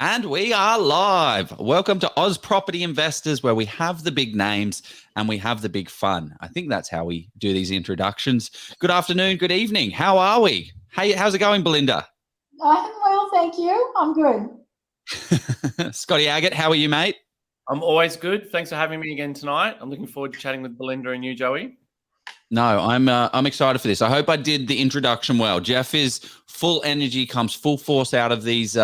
And we are live. Welcome to Oz Property Investors, where we have the big names and we have the big fun. I think that's how we do these introductions. Good afternoon, good evening. How are we? Hey, how's it going, Belinda? I'm well, thank you. I'm good. Scotty Agate, how are you, mate? I'm always good. Thanks for having me again tonight. I'm looking forward to chatting with Belinda and you, Joey. No, I'm excited for this. I hope I did the introduction well. Jeff is full energy, comes full force out of these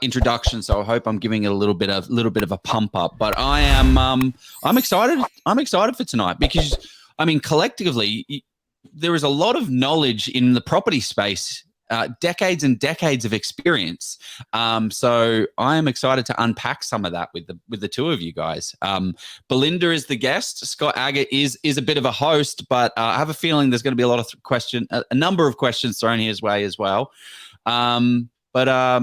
introductions. So I hope I'm giving it a little bit of a pump up. But I'm excited. I'm excited for tonight because I mean collectively there is a lot of knowledge in the property space. Decades and decades of experience. So I am excited to unpack some of that with the two of you guys. Belinda is the guest. Scott Agate is a bit of a host, but I have a feeling there's going to be a lot of a number of questions thrown his way as well. So what I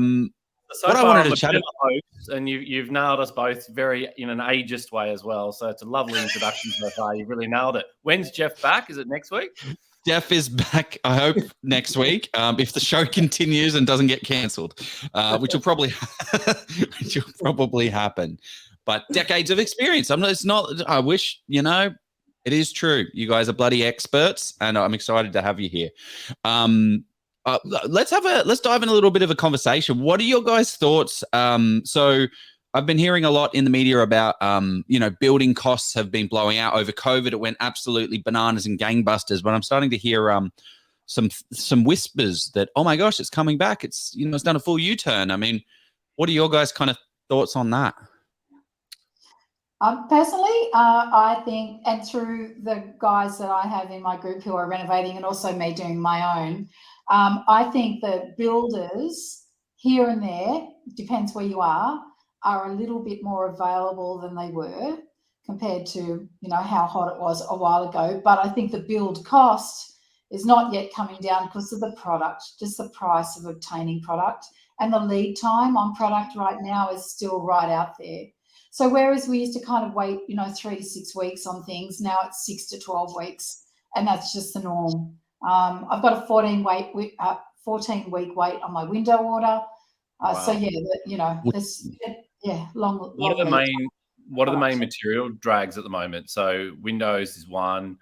wanted to chat about, host, and you've nailed us both very in an ageist way as well. So it's a lovely introduction so far. You really nailed it. When's Jeff back? Is it next week? Jeff is back, I hope, next week, if the show continues and doesn't get cancelled, which will probably happen. But decades of experience. I wish, it is true. You guys are bloody experts, and I'm excited to have you here. Let's dive in a little bit of a conversation. What are your guys' thoughts? So I've been hearing a lot in the media about, building costs have been blowing out over COVID. It went absolutely bananas and gangbusters. But I'm starting to hear some whispers that, oh my gosh, it's coming back. It's done a full U-turn. I mean, what are your guys' kind of thoughts on that? Personally, I think, and through the guys that I have in my group who are renovating and also me doing my own, I think that builders here and there, depends where you are a little bit more available than they were compared to, how hot it was a while ago. But I think the build cost is not yet coming down because of the product, just the price of obtaining product. And the lead time on product right now is still right out there. So whereas we used to kind of wait, 3 to 6 weeks on things, now it's 6 to 12 weeks. And that's just the norm. I've got a 14-week wait on my window order. Wow. So yeah, there's long. What are the main material drags at the moment? So windows is one.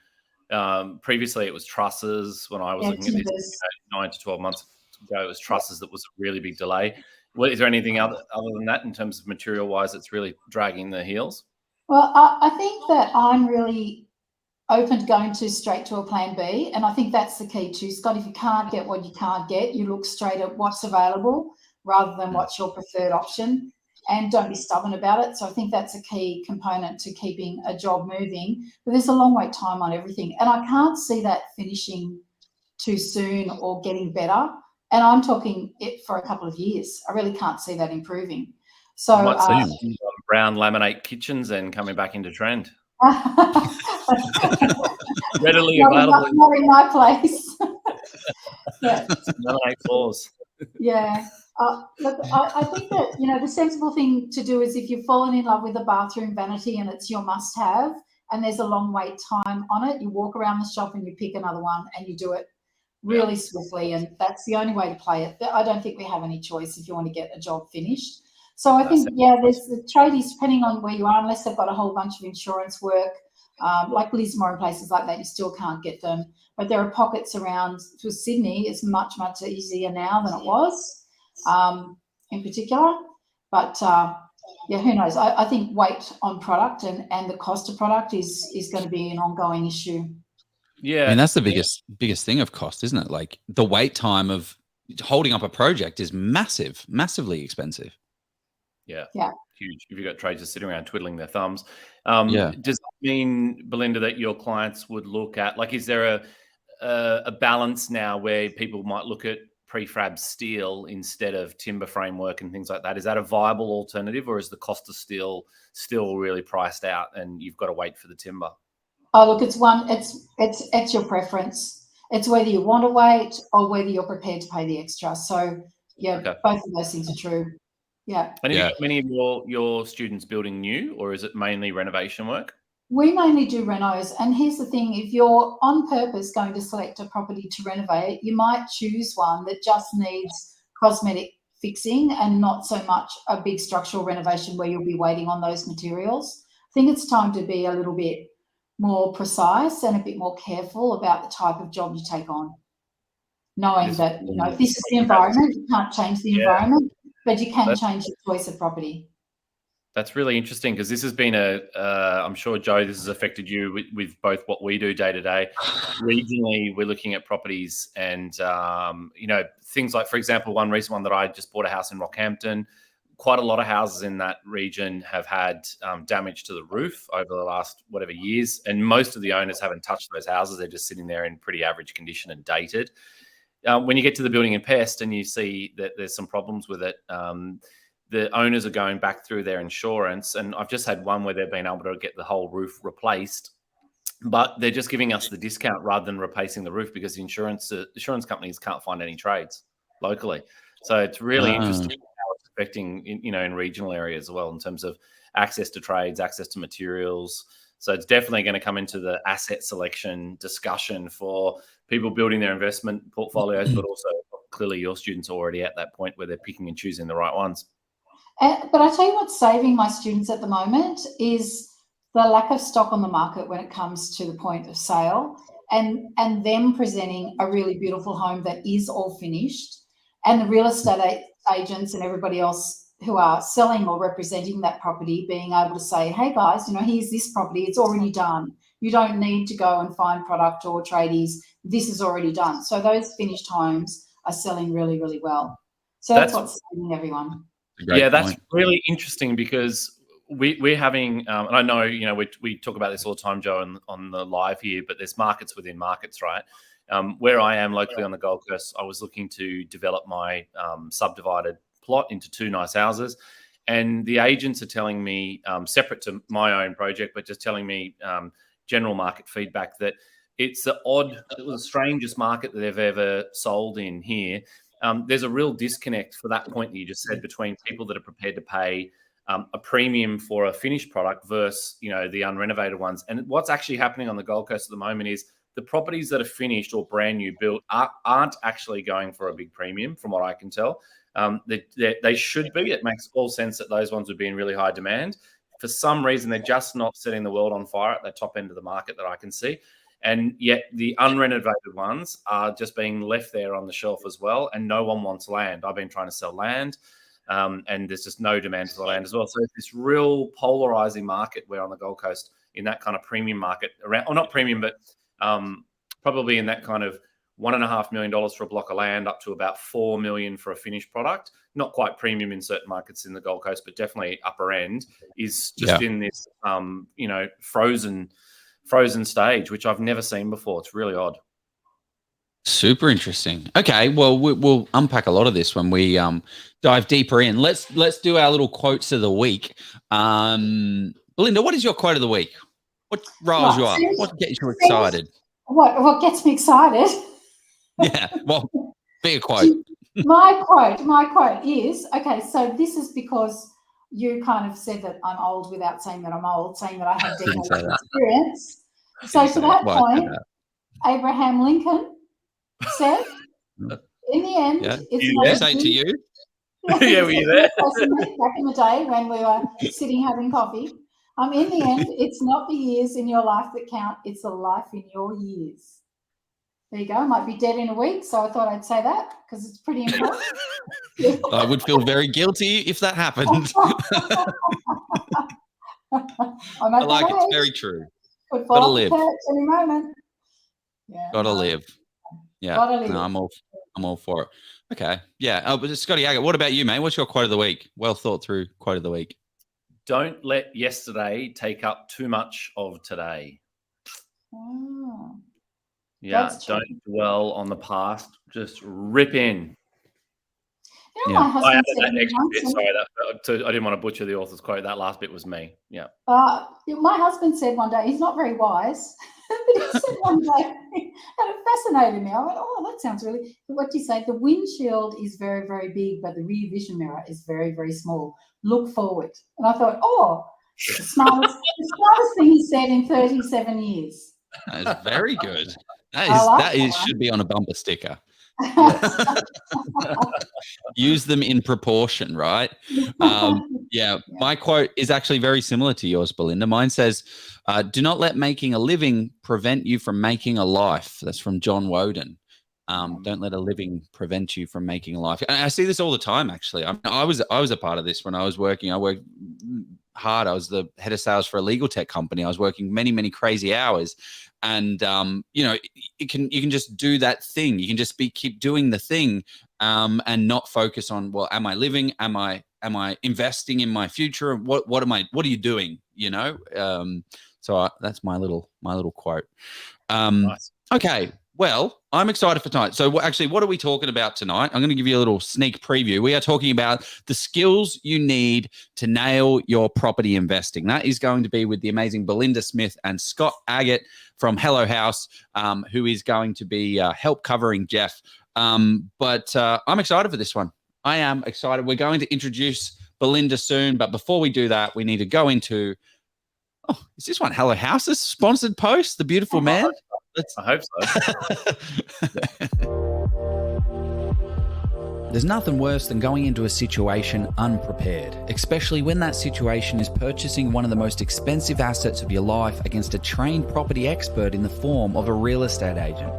Previously, it was trusses. When I was looking at this 9 to 12 months ago, it was trusses that was a really big delay. Is there anything other than that in terms of material-wise that's really dragging the heels? Well, I think that I'm really open to going straight to a plan B, and I think that's the key too, Scott. If you can't get what you can't get, you look straight at what's available rather than what's your preferred option, and don't be stubborn about it. So I think that's a key component to keeping a job moving. But there's a long wait time on everything, and I can't see that finishing too soon or getting better. And I'm talking it for a couple of years. I really can't see that improving. So you might see brown laminate kitchens and coming back into trend. Readily available. Not in my place. Yeah. Laminate floors. Yeah. Look, I think that, the sensible thing to do is if you've fallen in love with a bathroom vanity and it's your must-have and there's a long wait time on it, you walk around the shop and you pick another one and you do it really swiftly, and that's the only way to play it. I don't think we have any choice if you want to get a job finished. So I think, there's the tradies, depending on where you are, unless they've got a whole bunch of insurance work, like Lismore and places like that, you still can't get them. But there are pockets around. To Sydney is much, much easier now than it was, in particular. But who knows? I think weight on product and the cost of product is going to be an ongoing issue. Yeah, and that's the biggest thing of cost, isn't it? Like the wait time of holding up a project is massively expensive. Yeah, huge. If you've got traders sitting around twiddling their thumbs, does that mean, Belinda, that your clients would look at, like, is there a balance now where people might look at prefab steel instead of timber framework and things like that? Is that a viable alternative, or is the cost of steel still really priced out and you've got to wait for the timber? Oh, look, it's your preference. It's whether you want to wait or whether you're prepared to pay the extra. So both of those things are true. Yeah. And have you got many of your students building new, or is it mainly renovation work? We mainly do renos. And here's the thing, if you're on purpose going to select a property to renovate, you might choose one that just needs cosmetic fixing and not so much a big structural renovation where you'll be waiting on those materials. I think it's time to be a little bit more precise and a bit more careful about the type of job you take on, knowing that, you know, this is the environment. You can't change the environment, but you can change the choice of property. That's really interesting, because this has been I'm sure, Joe, this has affected you with both what we do day to day. Regionally, we're looking at properties and, you know, things like, for example, one recent one that I just bought a house in Rockhampton. Quite a lot of houses in that region have had damage to the roof over the last whatever years. And most of the owners haven't touched those houses. They're just sitting there in pretty average condition and dated. When you get to the building and pest and you see that there's some problems with it, the owners are going back through their insurance, and I've just had one where they've been able to get the whole roof replaced, but they're just giving us the discount rather than replacing the roof, because the insurance companies can't find any trades locally. So it's really interesting how it's affecting, you know, in regional areas as well, in terms of access to trades, access to materials. So it's definitely going to come into the asset selection discussion for people building their investment portfolios, but also clearly your students are already at that point where they're picking and choosing the right ones. But I tell you what's saving my students at the moment is the lack of stock on the market when it comes to the point of sale, and them presenting a really beautiful home that is all finished, and the real estate agents and everybody else who are selling or representing that property being able to say, hey guys, you know, here's this property, it's already done. You don't need to go and find product or tradies. This is already done. So those finished homes are selling really, really well. So that's what's saving everyone. Yeah, that's really interesting, because we're having, and I know, you know, we talk about this all the time, Joe, on the live here, but there's markets within markets, right? Where I am locally on the Gold Coast, I was looking to develop my subdivided plot into 2 nice houses, and the agents are telling me, separate to my own project, but just telling me general market feedback, that it was the strangest market that they've ever sold in here. There's a real disconnect for that point that you just said between people that are prepared to pay a premium for a finished product versus, you know, the unrenovated ones. And what's actually happening on the Gold Coast at the moment is the properties that are finished or brand new built aren't actually going for a big premium, from what I can tell. They should be. It makes all sense that those ones would be in really high demand. For some reason, they're just not setting the world on fire at the top end of the market that I can see. And yet the unrenovated ones are just being left there on the shelf as well, and no one wants land. I've been trying to sell land, and there's just no demand for the land as well. So it's this real polarizing market where on the Gold Coast, in that kind of premium market, around, or not premium, but probably in that kind of $1.5 million for a block of land, up to about $4 million for a finished product. Not quite premium in certain markets in the Gold Coast, but definitely upper end, is just in this, you know, frozen stage, which I've never seen before. It's really odd. Super interesting. Okay, well, we'll unpack a lot of this when we dive deeper in. Let's do our little quotes of the week. Belinda, what is your quote of the week? What riles you up? What gets you excited? What gets me excited? Yeah, well, be a quote. My quote is, okay, so this is because you kind of said that I'm old without saying that I'm old, saying that I have decades of experience. So to that point, Abraham Lincoln said, in the end, it's not say to you. Yeah, were you there? Back in the day when we were sitting having coffee. In the end, it's not the years in your life that count, it's the life in your years. There you go. I might be dead in a week, so I thought I'd say that because it's pretty important. I would feel very guilty if that happened. I like it. It's very true. Gotta live. Any moment. Yeah. Gotta live. Yeah. Gotta live. No, I'm all for it. Okay. Yeah. But Scotty Agate, what about you, mate? What's your quote of the week? Well thought through quote of the week. Don't let yesterday take up too much of today. Oh. Yeah, don't dwell on the past. Just rip in. You know, my husband said that extra bit, sorry, I didn't want to butcher the author's quote. That last bit was me. Yeah. My husband said one day, he's not very wise, but he said one day, and it fascinated me. I went, oh, that sounds really, what do you say? The windshield is very, very big, but the rear vision mirror is very, very small. Look forward. And I thought, oh, the smartest thing he said in 37 years. That is very good. That should be on a bumper sticker. Use them in proportion, right? Yeah, my quote is actually very similar to yours, Belinda. Mine says, do not let making a living prevent you from making a life. That's from John Woden. Don't let a living prevent you from making a life. And I see this all the time, actually. I was a part of this when I was working. I worked hard. I was the head of sales for a legal tech company. I was working many, many crazy hours. And you can just do that thing. You can just keep doing the thing, and not focus on, well, am I living? Am I investing in my future? What are you doing? So that's my little quote. Nice. Okay. Well, I'm excited for tonight. So actually, what are we talking about tonight? I'm going to give you a little sneak preview. We are talking about the skills you need to nail your property investing. That is going to be with the amazing Belinda Smith and Scott Agate from Hello House, who is going to be help covering Jeff. But I'm excited for this one. I am excited. We're going to introduce Belinda soon. But before we do that, we need to go into, is this one Hello House's sponsored post? The beautiful man? I hope so. There's nothing worse than going into a situation unprepared, especially when that situation is purchasing one of the most expensive assets of your life against a trained property expert in the form of a real estate agent.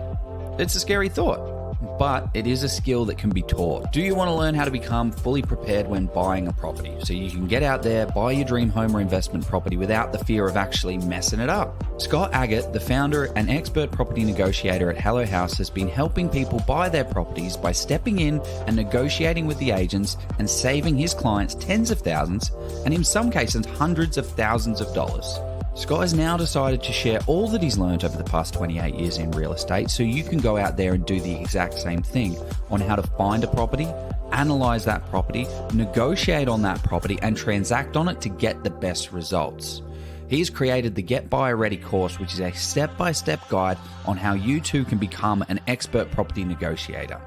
It's a scary thought, but it is a skill that can be taught. Do you want to learn how to become fully prepared when buying a property so you can get out there, buy your dream home or investment property without the fear of actually messing it up? Scott Agate, the founder and expert property negotiator at Hello House, has been helping people buy their properties by stepping in and negotiating with the agents and saving his clients tens of thousands, and in some cases hundreds of thousands of dollars. Scott has now decided to share all that he's learned over the past 28 years in real estate so you can go out there and do the exact same thing on how to find a property, analyze that property, negotiate on that property, and transact on it to get the best results. He's created the Get Buyer Ready course, which is a step-by-step guide on how you too can become an expert property negotiator.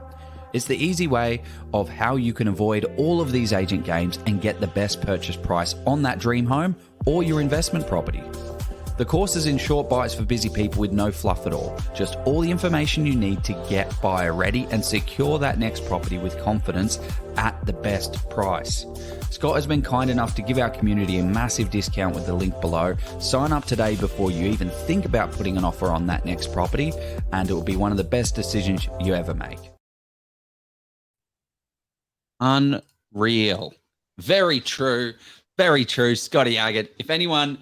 It's the easy way of how you can avoid all of these agent games and get the best purchase price on that dream home or your investment property. The course is in short bites for busy people with no fluff at all. Just all the information you need to get buyer ready and secure that next property with confidence at the best price. Scott has been kind enough to give our community a massive discount with the link below. Sign up today before you even think about putting an offer on that next property, and it will be one of the best decisions you ever make. Unreal. Very true. Very true. Scotty Agate. If anyone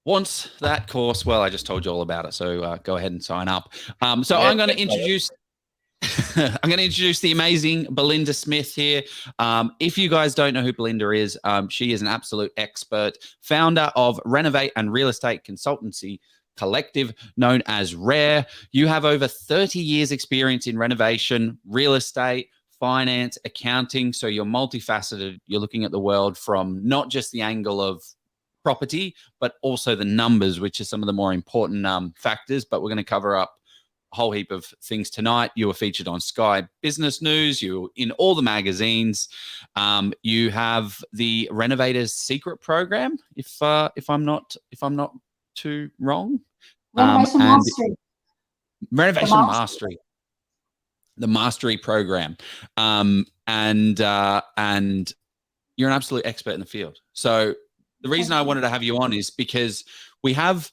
wants that course, well, I just told you all about it. So go ahead and sign up. I'm going to introduce the amazing Belinda Smith here. If you guys don't know who Belinda is, she is an absolute expert, founder of Renovate and Real Estate Consultancy Collective, known as RARE. You have over 30 years experience in renovation, real estate, finance, accounting. So you're multifaceted. You're looking at the world from not just the angle of property, but also the numbers, which are some of the more important factors. But we're going to cover up a whole heap of things tonight. You were featured on Sky Business News. You were in all the magazines. You have the Renovators Secret Program, if I'm not too wrong. Renovation Mastery. Renovation Mastery. The Mastery Program. And you're an absolute expert in the field. So the reason I wanted to have you on is because we have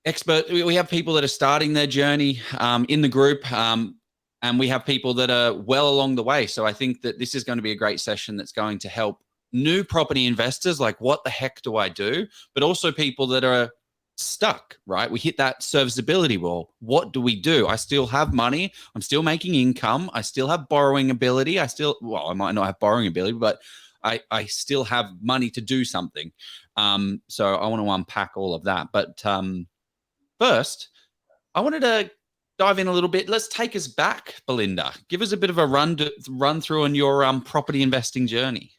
people that are starting their journey in the group, and we have people that are well along the way. So I think that this is going to be a great session that's going to help new property investors, like, what the heck do I do? But also people that are stuck, right? We hit that serviceability wall. What do we do? I still have money. I'm still making income. I still have borrowing ability. I might not have borrowing ability, but I still have money to do something. So I want to unpack all of that. But first, I wanted to dive in a little bit. Let's take us back, Belinda. Give us a bit of a run through on your property investing journey.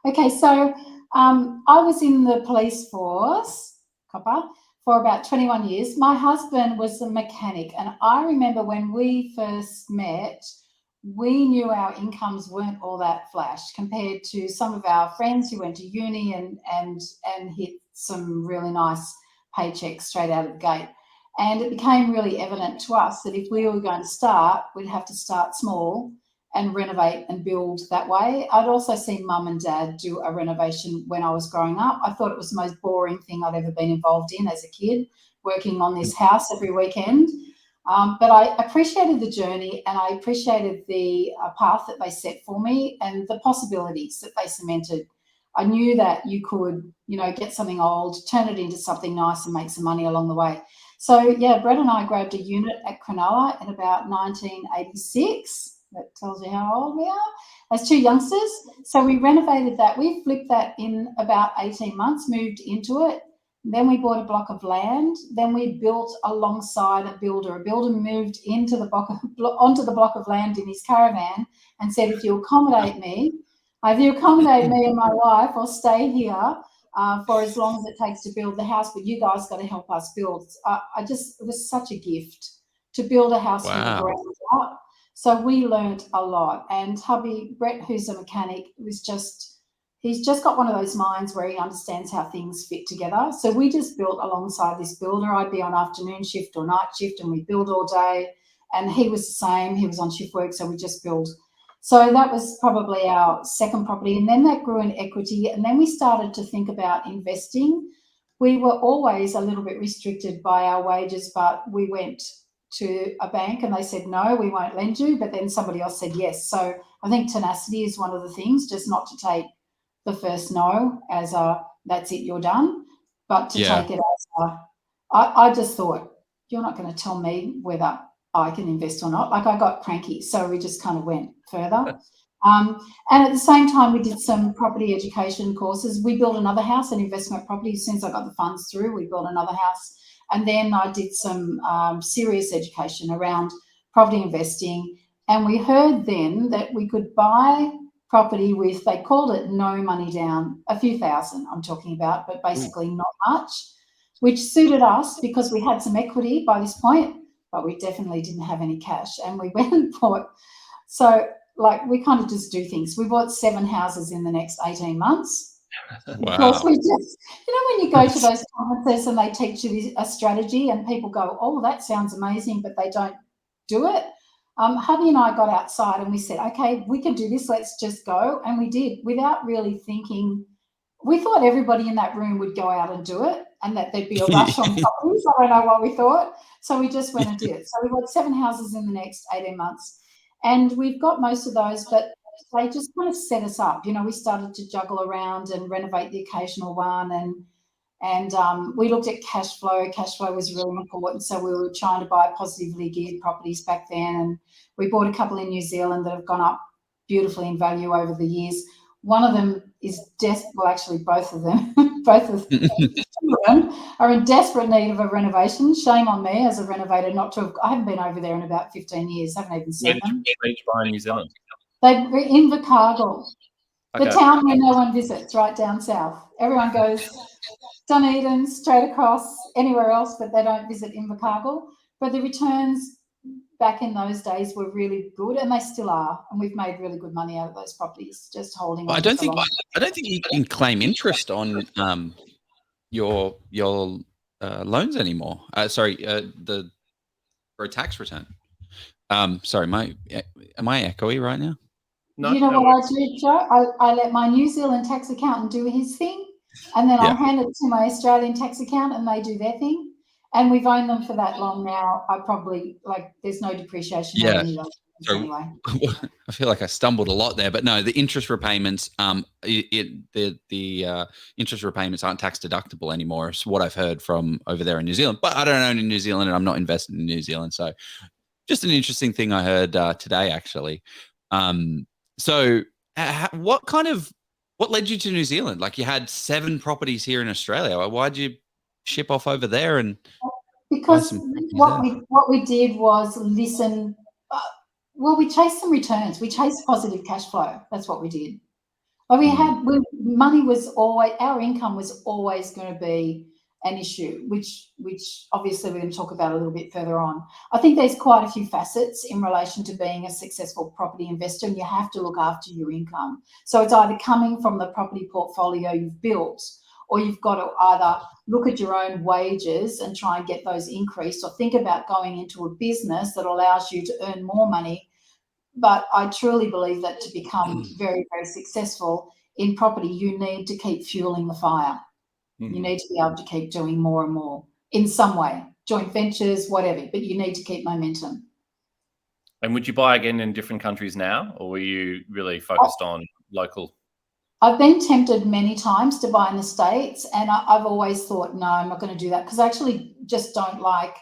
Okay. So I was in the police force, copper, for about 21 years. My husband was a mechanic, and I remember when we first met, we knew our incomes weren't all that flash compared to some of our friends who went to uni and hit some really nice paychecks straight out of the gate. And it became really evident to us that if we were going to start, we'd have to start small and renovate and build that way. I'd also seen mum and dad do a renovation when I was growing up. I thought it was the most boring thing I'd ever been involved in as a kid, working on this house every weekend. But I appreciated the journey, and I appreciated the path that they set for me and the possibilities that they cemented. I knew that you could, get something old, turn it into something nice and make some money along the way. So, yeah, Brett and I grabbed a unit at Cronulla in about 1986. That tells you how old we are, as two youngsters. So we renovated that. We flipped that in about 18 months, moved into it. Then we bought a block of land. Then we built alongside a builder. A builder moved onto the block of land in his caravan and said, if you accommodate me and my wife, I'll stay here for as long as it takes to build the house, but you guys got to help us build. It was such a gift to build a house from the ground up. So we learned a lot. And hubby, Brett, who's a mechanic, he's just got one of those minds where he understands how things fit together. So we just built alongside this builder. I'd be on afternoon shift or night shift, and we build all day. And he was the same. He was on shift work, so we just built. So that was probably our second property. And then that grew in equity. And then we started to think about investing. We were always a little bit restricted by our wages, but we went to a bank and they said, no, we won't lend you. But then somebody else said yes. So I think tenacity is one of the things, just not to take the first no as that's it, you're done, but to take it as I just thought, you're not going to tell me whether I can invest or not. Like, I got cranky, so we just kind of went further. And at the same time, we did some property education courses. We built another house, an investment property. As soon as I got the funds through, we built another house. And then I did some serious education around property investing. And we heard then that we could buy property with, they called it no money down, a few thousand I'm talking about, but basically not much, which suited us because we had some equity by this point, but we definitely didn't have any cash. And we went and bought, so like we kind of just do things. We bought 7 houses in the next 18 months. Wow. Of course, we just, when you go to those conferences and they teach you a strategy and people go, oh, that sounds amazing, but they don't do it. Hubby and I got outside and we said, okay, we can do this, let's just go. And we did, without really thinking. We thought everybody in that room would go out and do it and that there'd be a rush on properties. I don't know what we thought. So we just went and did it. So we bought 7 houses in the next 18 months. And we've got most of those, but they just kind of set us up. We started to juggle around and renovate the occasional one. And we looked at cash flow. Cash flow was really important. So we were trying to buy positively geared properties back then. And we bought a couple in New Zealand that have gone up beautifully in value over the years. One of them is actually both of them, are in desperate need of a renovation. Shame on me as a renovator not to have. I haven't been over there in about 15 years. I haven't even seen them. Where did you buy in New Zealand? They're in Invercargill, the town where no one visits, right down south. Everyone goes Dunedin, straight across, anywhere else, but they don't visit Invercargill. But the returns back in those days were really good, and they still are. And we've made really good money out of those properties, just holding on. I don't think you can claim interest on your loans anymore. For a tax return. Sorry, am I echoey right now? No, you know what I do, Joe? I let my New Zealand tax accountant do his thing, and then I hand it to my Australian tax accountant and they do their thing. And we've owned them for that long now. I probably, there's no depreciation on any of those so, anyway. I feel like I stumbled a lot there, but no, the interest repayments, the interest repayments aren't tax deductible anymore. It's what I've heard from over there in New Zealand. But I don't own in New Zealand and I'm not invested in New Zealand. So just an interesting thing I heard today, actually. So what led you to New Zealand? Like, you had 7 properties here in Australia. Why'd you ship off over there? And because what we did was listen. We chased some returns. We chased positive cash flow. That's what we did. But money was always, our income was always going to be an issue, which obviously we're going to talk about a little bit further on. I think there's quite a few facets in relation to being a successful property investor, and you have to look after your income. So it's either coming from the property portfolio you've built, or you've got to either look at your own wages and try and get those increased, or think about going into a business that allows you to earn more money. But I truly believe that to become very, very successful in property, you need to keep fueling the fire. Mm-hmm. You need to be able to keep doing more and more in some way, joint ventures, whatever, but you need to keep momentum. And would you buy again in different countries now, or were you really focused on local? I've been tempted many times to buy in the States, and I've always thought, no, I'm not going to do that, because I actually just don't like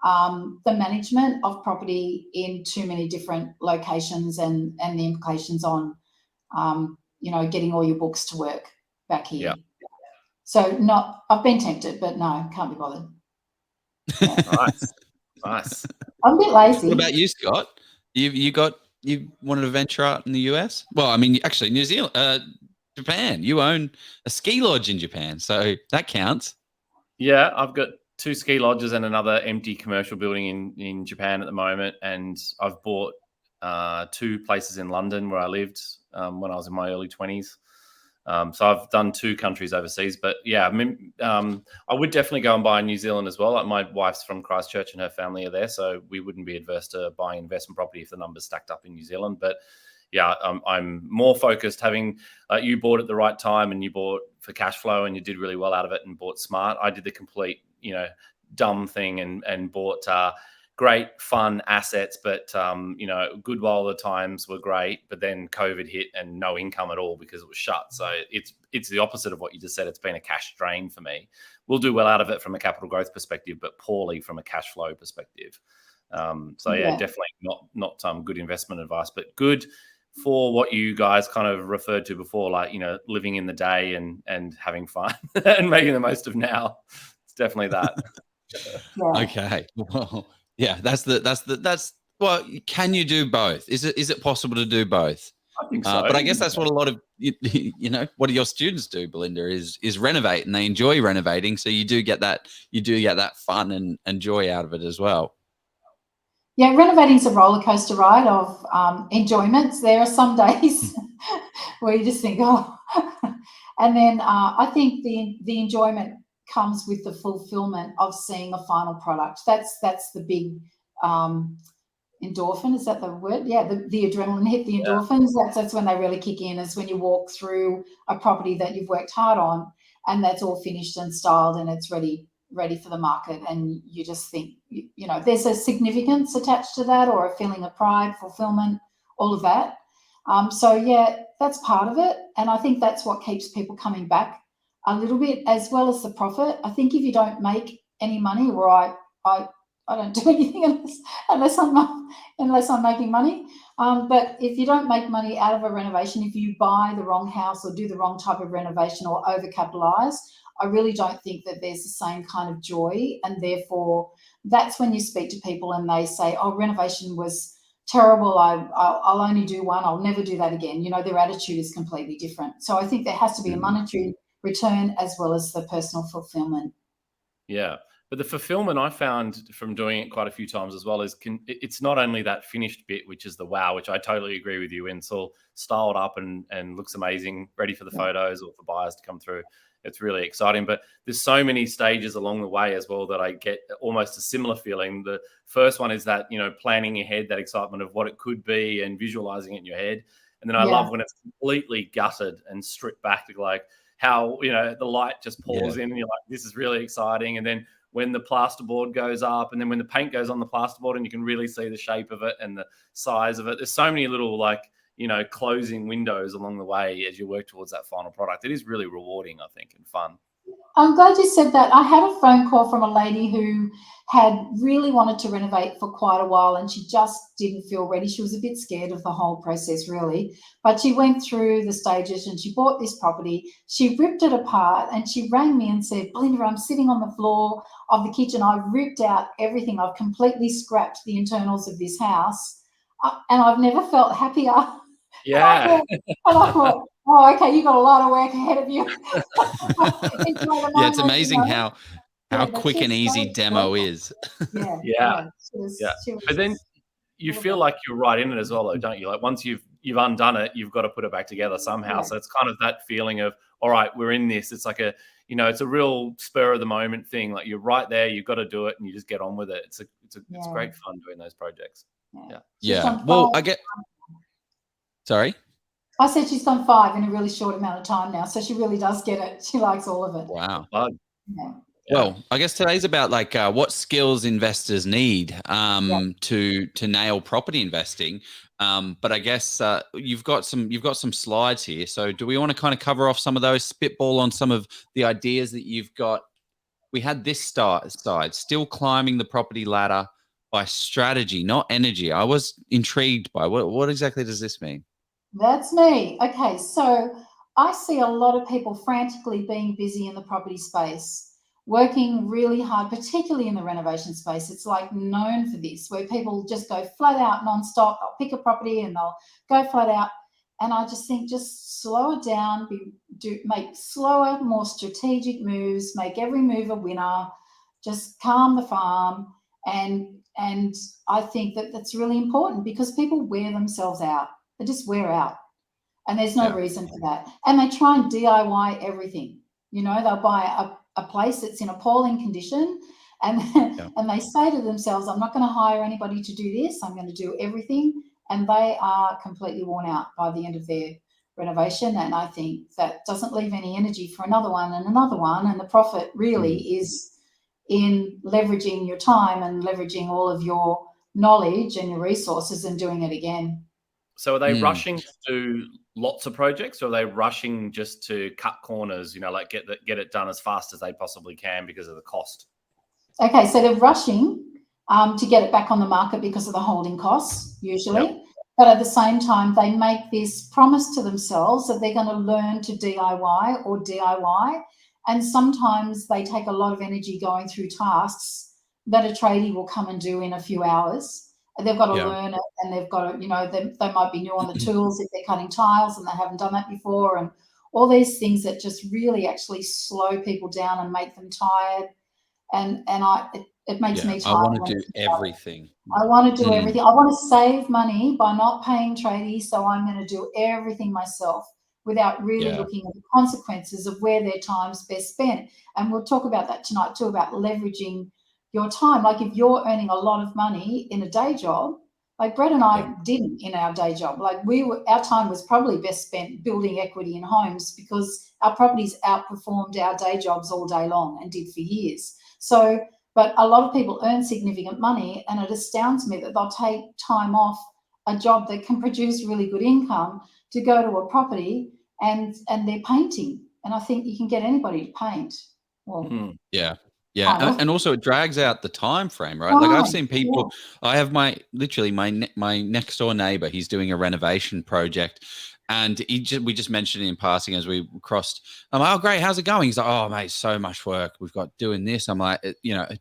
the management of property in too many different locations and the implications on, getting all your books to work back here. Yeah. So I've been tempted, but no, can't be bothered. Yeah. Nice. I'm a bit lazy. What about you, Scott? You wanted to venture out in the US? Well, I mean, actually, New Zealand, Japan. You own a ski lodge in Japan, so that counts. Yeah, I've got 2 ski lodges and another empty commercial building in Japan at the moment, and I've bought 2 places in London where I lived when I was in my early 20s. So I've done 2 countries overseas, but yeah, I would definitely go and buy in New Zealand as well. Like, my wife's from Christchurch and her family are there, so we wouldn't be adverse to buying investment property if the numbers stacked up in New Zealand. But yeah, I'm more focused, having you bought at the right time and you bought for cash flow and you did really well out of it and bought smart. I did the complete, dumb thing and bought great fun assets, but good while the times were great, but then COVID hit and no income at all because it was shut. So it's the opposite of what you just said. It's been a cash drain for me. We'll do well out of it from a capital growth perspective, but poorly from a cash flow perspective. Definitely not good investment advice, but good for what you guys kind of referred to before, like, living in the day and having fun and making the most of now. It's definitely that. Yeah. Okay. Well, yeah, well, can you do both? Is it possible to do both? I think so. But I guess that's what a lot of, what do your students do, Belinda, is renovate, and they enjoy renovating. So you do get that fun and joy out of it as well. Yeah, renovating's a roller coaster ride of enjoyments. There are some days where you just think, oh, and then I think the enjoyment comes with the fulfillment of seeing a final product. That's the big endorphin. Is that the word? Yeah, the adrenaline hit, the endorphins. Yeah. That's when they really kick in. Is when you walk through a property that you've worked hard on, and that's all finished and styled, and it's ready for the market, and you just think, there's a significance attached to that, or a feeling of pride, fulfillment, all of that. So yeah, that's part of it, and I think that's what keeps people coming back a little bit, as well as the profit. I think if you don't make any money, or I don't do anything unless I'm making money. But if you don't make money out of a renovation, if you buy the wrong house or do the wrong type of renovation or overcapitalise, I really don't think that there's the same kind of joy. And therefore, that's when you speak to people and they say, oh, renovation was terrible. I'll only do one. I'll never do that again. Their attitude is completely different. So I think there has to be a monetary return as well as the personal fulfillment. Yeah. But the fulfillment I found from doing it quite a few times as well is it's not only that finished bit, which is the wow, which I totally agree with you. When it's all styled up and looks amazing, ready for the photos or for buyers to come through. It's really exciting. But there's so many stages along the way as well that I get almost a similar feeling. The first one is that, planning ahead, that excitement of what it could be and visualizing it in your head. And then I love when it's completely gutted and stripped back to like how, the light just pours in and you're like, this is really exciting. And then when the plasterboard goes up and then when the paint goes on the plasterboard and you can really see the shape of it and the size of it. There's so many little closing windows along the way as you work towards that final product. It is really rewarding, I think, and fun. I'm glad you said that. I had a phone call from a lady who had really wanted to renovate for quite a while and she just didn't feel ready. She was a bit scared of the whole process, really. But she went through the stages and she bought this property. She ripped it apart and she rang me and said, Belinda, I'm sitting on the floor of the kitchen. I've ripped out everything. I've completely scrapped the internals of this house and I've never felt happier. Yeah. And I thought, oh, okay, you've got a lot of work ahead of you. It's amazing how quick and easy demo is. Yeah. But then you feel like you're right in it as well, though, don't you? Like once you've undone it, you've got to put it back together somehow. Yeah. So it's kind of that feeling of, all right, we're in this. It's like you know, it's a real spur of the moment thing. Like you're right there, you've got to do it, and you just get on with it. It's great fun doing those projects. Yeah. Well, sorry. I said she's done 5 in a really short amount of time now, so she really does get it. She likes all of it. Wow. Yeah. Well, I guess today's about like what skills investors need to nail property investing. But I guess you've got some slides here. So do we want to kind of cover off some of those, spitball on some of the ideas that you've got? We had this side, still climbing the property ladder by strategy, not energy. I was intrigued by what exactly does this mean? That's me. Okay, so I see a lot of people frantically being busy in the property space, working really hard, particularly in the renovation space. It's like known for this, where people just go flat out nonstop. They'll pick a property and they'll go flat out. And I just think just slow it down, make slower, more strategic moves, make every move a winner, just calm the farm. And I think that that's really important because people wear themselves out. They just wear out, and there's no reason for that. And they try and DIY everything. You know, they'll buy a place that's in appalling condition, and and they say to themselves, "I'm not going to hire anybody to do this. I'm going to do everything." And they are completely worn out by the end of their renovation. And I think that doesn't leave any energy for another one and another one. And the profit really is in leveraging your time and leveraging all of your knowledge and your resources and doing it again. So are they rushing to do lots of projects, or are they rushing just to cut corners, you know, like get it done as fast as they possibly can because of the cost? Okay, so they're rushing to get it back on the market because of the holding costs, usually. But at the same time, they make this promise to themselves that they're going to learn to DIY. And sometimes they take a lot of energy going through tasks that a tradie will come and do in a few hours. And they've got to learn it, and they've got to, you know, they might be new on the tools if they're cutting tiles and they haven't done that before, and all these things that just really actually slow people down and make them tired. And it makes me tired. I want to do everything. I want to do everything. I want to save money by not paying tradies, so I'm going to do everything myself without really looking at the consequences of where their time's best spent. And we'll talk about that tonight too, about leveraging your time. Like if you're earning a lot of money in a day job, like Brett and I didn't in our day job. Like our time was probably best spent building equity in homes because our properties outperformed our day jobs all day long and did for years. So, but a lot of people earn significant money, and it astounds me that they'll take time off a job that can produce really good income to go to a property and they're painting. And I think you can get anybody to paint. Well, Yeah, and also it drags out the time frame, right? Like I've seen people. I have my next door neighbor. He's doing a renovation project, and we just mentioned it in passing as we crossed. I'm like, oh great, how's it going? He's like, oh mate, so much work. We've got doing this. I'm like,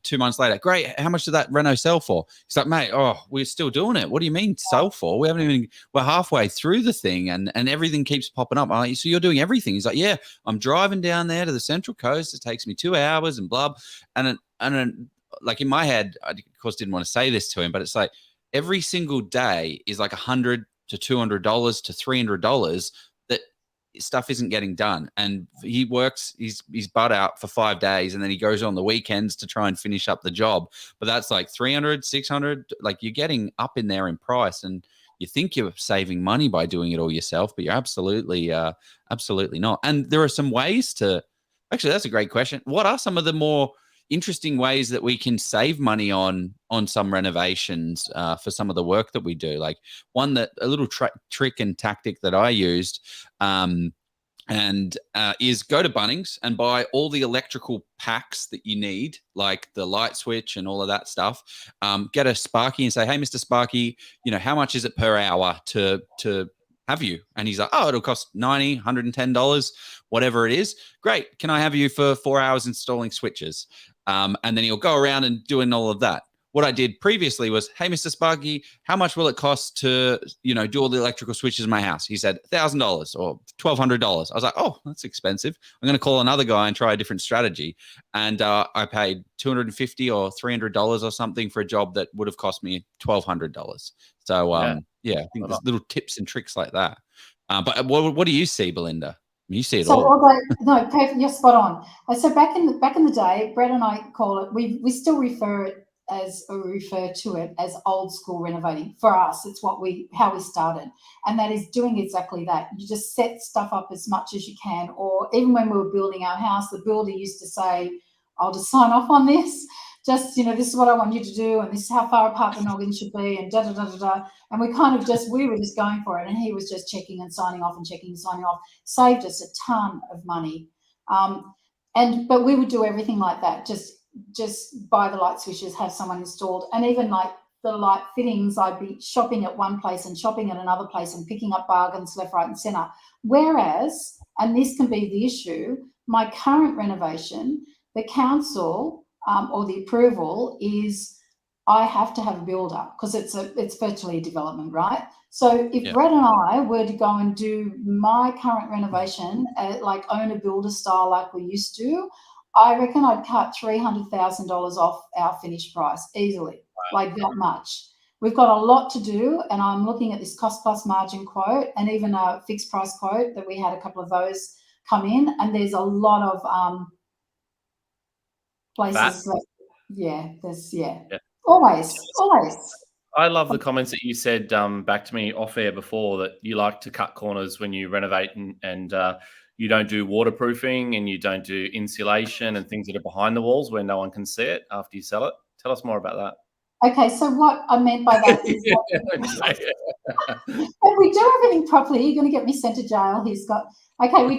2 months later, great. How much did that reno sell for? He's like, mate, we're still doing it. What do you mean sell for? We're halfway through the thing, and everything keeps popping up. I'm like, so you're doing everything? He's like, yeah, I'm driving down there to the Central Coast. It takes me 2 hours and blah. And then, like in my head, I of course didn't want to say this to him, but it's like every single day is like $100 to $200 to $300 that stuff isn't getting done. And he works his butt out for 5 days, and then he goes on the weekends to try and finish up the job. But that's like 300, 600, like you're getting up in there in price, and you think you're saving money by doing it all yourself, but you're absolutely not. And there are some ways to, actually, that's a great question. What are some of the more interesting ways that we can save money on some renovations for some of the work that we do? Like a little trick and tactic that I used is go to Bunnings and buy all the electrical packs that you need, like the light switch and all of that stuff. Get a Sparky and say, hey, Mr. Sparky, how much is it per hour to have you? And he's like, oh, it'll cost $90, $110, whatever it is. Great. Can I have you for 4 hours installing switches? And then he'll go around and doing all of that. What I did previously was, hey, Mr. Sparky, how much will it cost to, do all the electrical switches in my house? He said $1,000 or $1,200. I was like, oh, that's expensive. I'm going to call another guy and try a different strategy. And I paid $250 or $300 or something for a job that would have cost me $1,200. So, I think there's little tips and tricks like that. But what do you see, Belinda? You see it so all. No, perfect. You're spot on. So back in the day, Brett and I call it. We still refer to it as old school renovating. For us, it's how we started, and that is doing exactly that. You just set stuff up as much as you can, or even when we were building our house, the builder used to say, "I'll just sign off on this. Just, this is what I want you to do, and this is how far apart the noggin should be, and da da da da da." And we were just going for it, and he was just checking and signing off and checking and signing off. Saved us a ton of money, but we would do everything like that. Just buy the light switches, have someone installed, and even like the light fittings, I'd be shopping at one place and shopping at another place and picking up bargains left, right, and centre. Whereas, and this can be the issue, my current renovation, the council or the approval is I have to have a builder because it's virtually a development, right? So if Brett and I were to go and do my current renovation, like owner builder style like we used to, I reckon I'd cut $300,000 off our finished price easily, like that much. We've got a lot to do, and I'm looking at this cost plus margin quote and even a fixed price quote that we had a couple of those come in, and there's a lot of places always. I love the comments that you said back to me off air before, that you like to cut corners when you renovate and you don't do waterproofing and you don't do insulation and things that are behind the walls where no one can see it after you sell it. Tell us more about that. Okay, so what I meant by that is if we do everything properly, you're going to get me sent to jail. We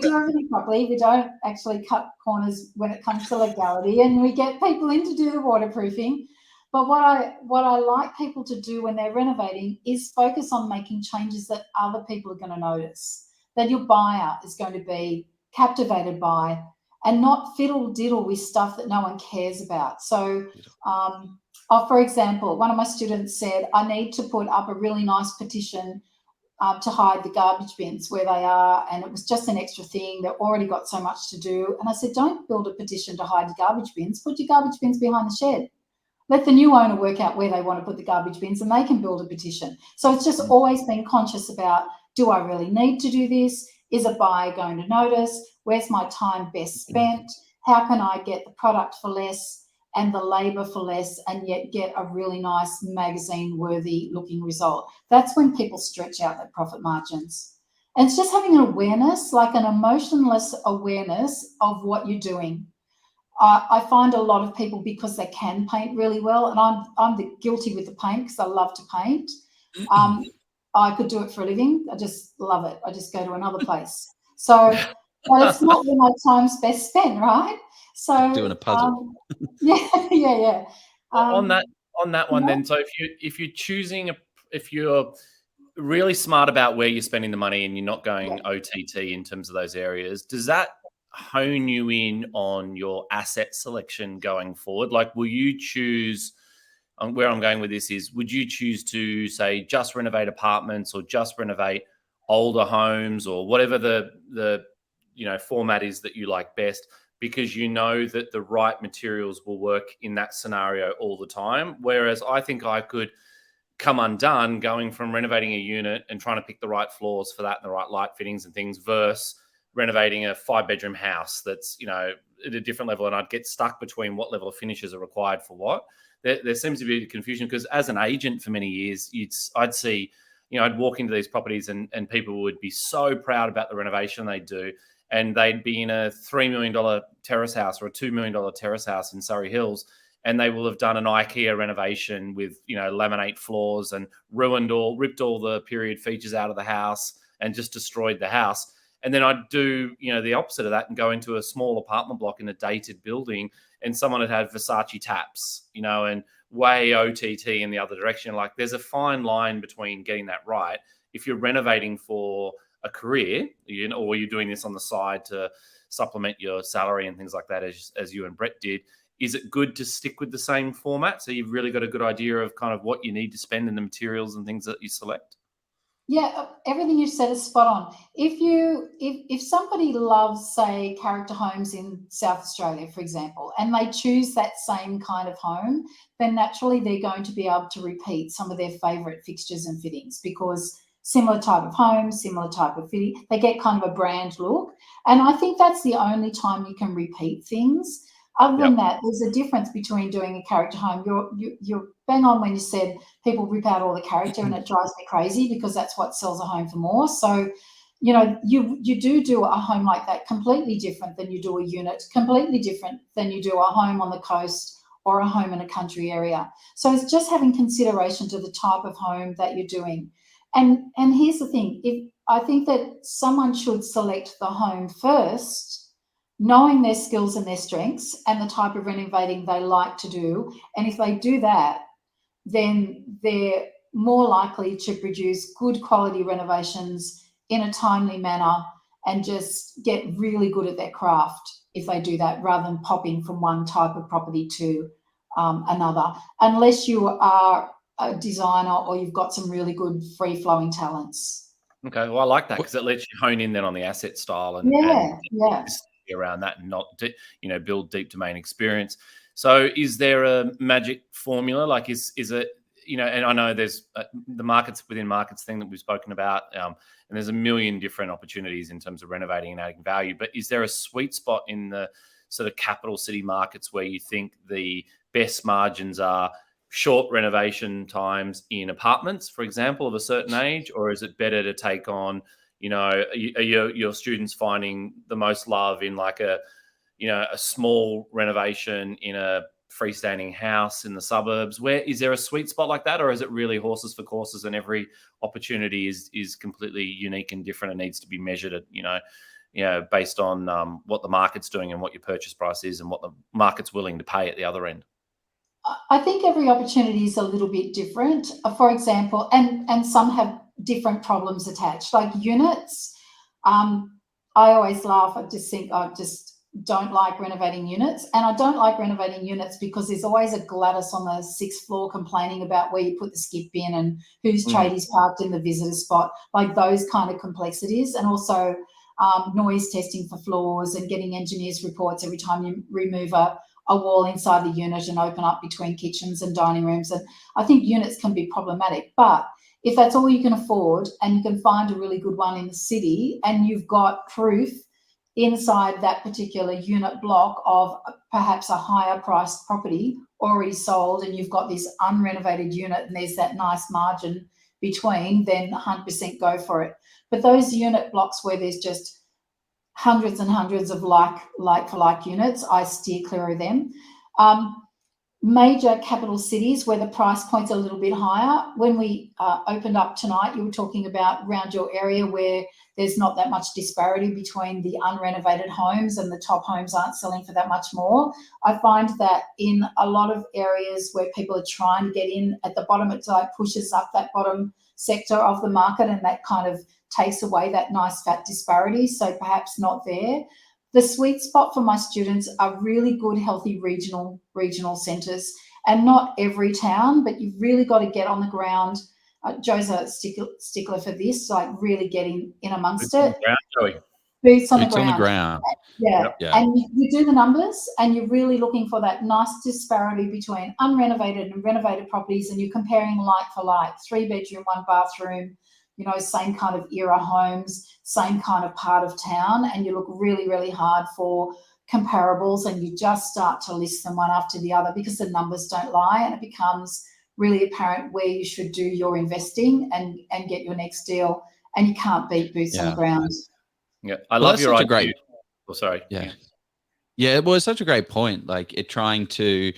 do everything properly. We don't actually cut corners when it comes to legality, and we get people in to do the waterproofing. But what I like people to do when they're renovating is focus on making changes that other people are going to notice, that your buyer is going to be captivated by, and not fiddle-diddle with stuff that no one cares about. So, for example, one of my students said, I need to put up a really nice petition to hide the garbage bins where they are, and it was just an extra thing. They've already got so much to do. And I said, don't build a petition to hide the garbage bins. Put your garbage bins behind the shed. Let the new owner work out where they want to put the garbage bins, and they can build a petition. So it's just always been conscious about, do I really need to do this? Is a buyer going to notice? Where's my time best spent? How can I get the product for less and the labour for less, and yet get a really nice magazine-worthy looking result? That's when people stretch out their profit margins. And it's just having an awareness, like an emotionless awareness of what you're doing. I find a lot of people, because they can paint really well, and I'm guilty with the paint because I love to paint. I could do it for a living. I just love it. I just go to another place. So, but it's not where my time's best spent, right? So doing a puzzle. Yeah. On that one, then. So if you're really smart about where you're spending the money and you're not going OTT in terms of those areas, does that hone you in on your asset selection going forward? Like, will you choose? Where I'm going with this is, would you choose to say just renovate apartments or just renovate older homes, or whatever the format is that you like best, because you know that the right materials will work in that scenario all the time? Whereas I think I could come undone going from renovating a unit and trying to pick the right floors for that and the right light fittings and things versus renovating a 5-bedroom house that's, at a different level, and I'd get stuck between what level of finishes are required for what. There seems to be a confusion, because as an agent for many years, I'd see, I'd walk into these properties and people would be so proud about the renovation they do, and they'd be in a $3 million terrace house or a $2 million terrace house in Surrey Hills, and they will have done an IKEA renovation with, laminate floors and ripped all the period features out of the house and just destroyed the house. And then I'd do, the opposite of that and go into a small apartment block in a dated building, and someone had Versace taps, and way OTT in the other direction. Like, there's a fine line between getting that right. If you're renovating for a career, or you're doing this on the side to supplement your salary and things like that, as you and Brett did, is it good to stick with the same format, so you've really got a good idea of kind of what you need to spend and the materials and things that you select? Yeah, everything you said is spot on. If somebody loves, say, character homes in South Australia, for example, and they choose that same kind of home, then naturally they're going to be able to repeat some of their favourite fixtures and fittings, because similar type of home, similar type of fitting. They get kind of a brand look. And I think that's the only time you can repeat things. Other than that, there's a difference between doing a character home. You're bang on when you said people rip out all the character, and it drives me crazy because that's what sells a home for more. So, you know, you do a home like that completely different than you do a unit, completely different than you do a home on the coast or a home in a country area. So it's just having consideration to the type of home that you're doing. And here's the thing, I think that someone should select the home first, knowing their skills and their strengths and the type of renovating they like to do. And if they do that, then they're more likely to produce good quality renovations in a timely manner and just get really good at their craft if they do that, rather than popping from one type of property to another, unless you are a designer or you've got some really good free-flowing talents. Okay, well, I like that because it lets you hone in then on the asset style and around that, and not, you know, build deep domain experience. So is there a magic formula? Like is it, you know, and I know there's the markets within markets thing that we've spoken about, and there's a million different opportunities in terms of renovating and adding value, but is there a sweet spot in the sort of capital city markets where you think the best margins are short renovation times in apartments, for example, of a certain age, or is it better to take on, you know, are your students finding the most love in like a, you know, a small renovation in a freestanding house in the suburbs? Where is there a sweet spot like that, or is it really horses for courses and every opportunity is completely unique and different and needs to be measured at, you know, based on what the market's doing and what your purchase price is and what the market's willing to pay at the other end? I think every opportunity is a little bit different. For example, and some have different problems attached. Like units, I always laugh. I just think I just don't like renovating units. And I don't like renovating units because there's always a Gladys on the 6th floor complaining about where you put the skip bin and whose tradies parked in the visitor spot, like those kind of complexities. And also noise testing for floors and getting engineers' reports every time you remove a wall inside the unit and open up between kitchens and dining rooms. And I think units can be problematic. But if that's all you can afford and you can find a really good one in the city and you've got proof inside that particular unit block of perhaps a higher priced property already sold, and you've got this unrenovated unit and there's that nice margin between, then 100% go for it. But those unit blocks where there's just hundreds and hundreds of like for like units, I steer clear of them. Major capital cities where the price point's a little bit higher. When we opened up tonight, you were talking about around your area where there's not that much disparity between the unrenovated homes and the top homes aren't selling for that much more. I find that in a lot of areas where people are trying to get in at the bottom, it like pushes up that bottom sector of the market, and that kind of takes away that nice fat disparity. So perhaps not there. The sweet spot for my students are really good, healthy regional centres, and not every town, but you've really got to get on the ground. Joe's a stickler for this, like really getting in amongst it. Boots on the ground. Yeah. Yep. And you do the numbers and you're really looking for that nice disparity between unrenovated and renovated properties, and you're comparing like for like, 3-bedroom, 1-bathroom, you know, same kind of era homes, same kind of part of town, and you look really, really hard for comparables, and you just start to list them one after the other because the numbers don't lie, and it becomes really apparent where you should do your investing and get your next deal, and you can't beat boots on the ground. Yeah, I love your idea. Sorry. Yeah, well, it's such a great point. Like it trying to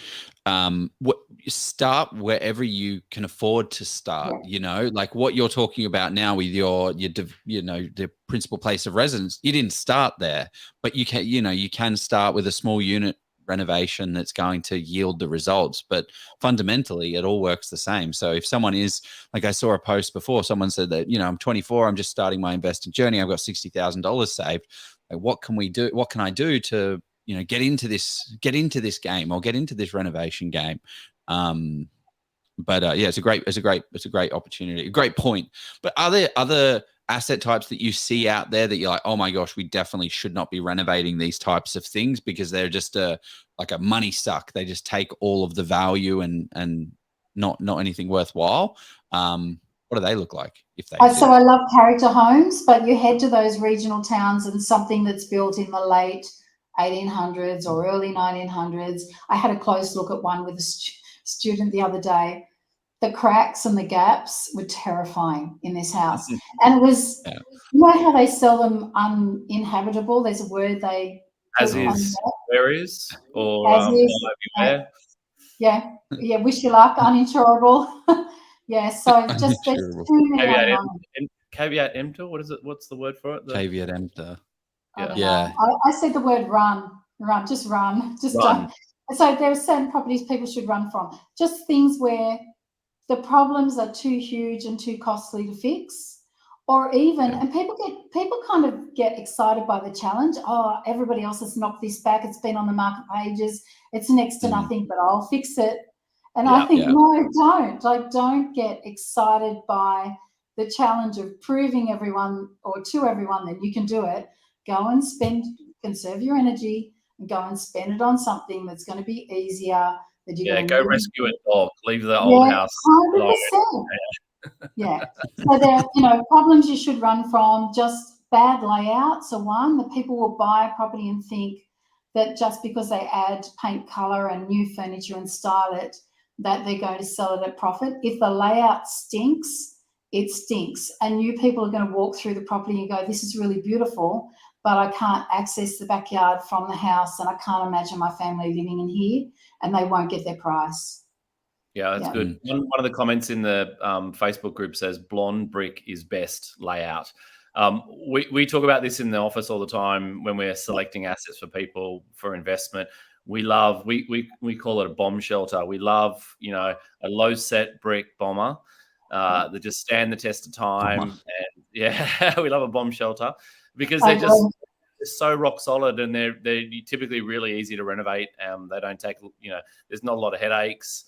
start wherever you can afford to start. Yeah. You know, like what you're talking about now with your you know, the principal place of residence. You didn't start there, but you can start with a small unit renovation that's going to yield the results. But fundamentally, it all works the same. So if someone is, like I saw a post before, someone said that, you know, I'm 24, I'm just starting my investing journey, I've got $60,000 saved. Like, what can we do? What can I do to, you know, get into this game or get into this renovation game? But yeah, it's a great opportunity, a great point. But are there other asset types that you see out there that you're like, oh my gosh, we definitely should not be renovating these types of things because they're just like a money suck. They just take all of the value and not anything worthwhile. What do they look like if they So I love character homes, but you head to those regional towns and something that's built in the late 1800s or early 1900s. I had a close look at one with a student the other day. The cracks and the gaps were terrifying in this house. And it was, you know how they sell them uninhabitable? There's a word they as is, where is, or as is, yeah, wish you luck, uninsurable. Yeah, so just there's too many unknowns. Caveat emptor, what is it? What's the word for it? Caveat emptor. Yeah. I said the word run, just run. Don't. So there are certain properties people should run from. Just things where the problems are too huge and too costly to fix, or even, and people kind of get excited by the challenge. Oh, everybody else has knocked this back. It's been on the market for ages. It's next to nothing, but I'll fix it. And I think, no, don't. Like, don't get excited by the challenge of proving everyone or to everyone that you can do it. Go and conserve your energy and go and spend it on something that's going to be easier. That you're go rescue a dog. Leave the old house. 100%. Yeah. So there are, problems you should run from. Just bad layouts are one. The people will buy a property and think that just because they add paint color and new furniture and style it, that they're going to sell it at profit. If the layout stinks, it stinks. And new people are going to walk through the property and go, this is really beautiful, but I can't access the backyard from the house and I can't imagine my family living in here, and they won't get their price. Yeah, that's good. One of the comments in the Facebook group says blonde brick is best layout. We talk about this in the office all the time when we're selecting assets for people for investment. We love, we call it a bomb shelter. We love, a low set brick bomber that just stand the test of time. And we love a bomb shelter because they're so rock solid, and they're typically really easy to renovate. They don't take, there's not a lot of headaches.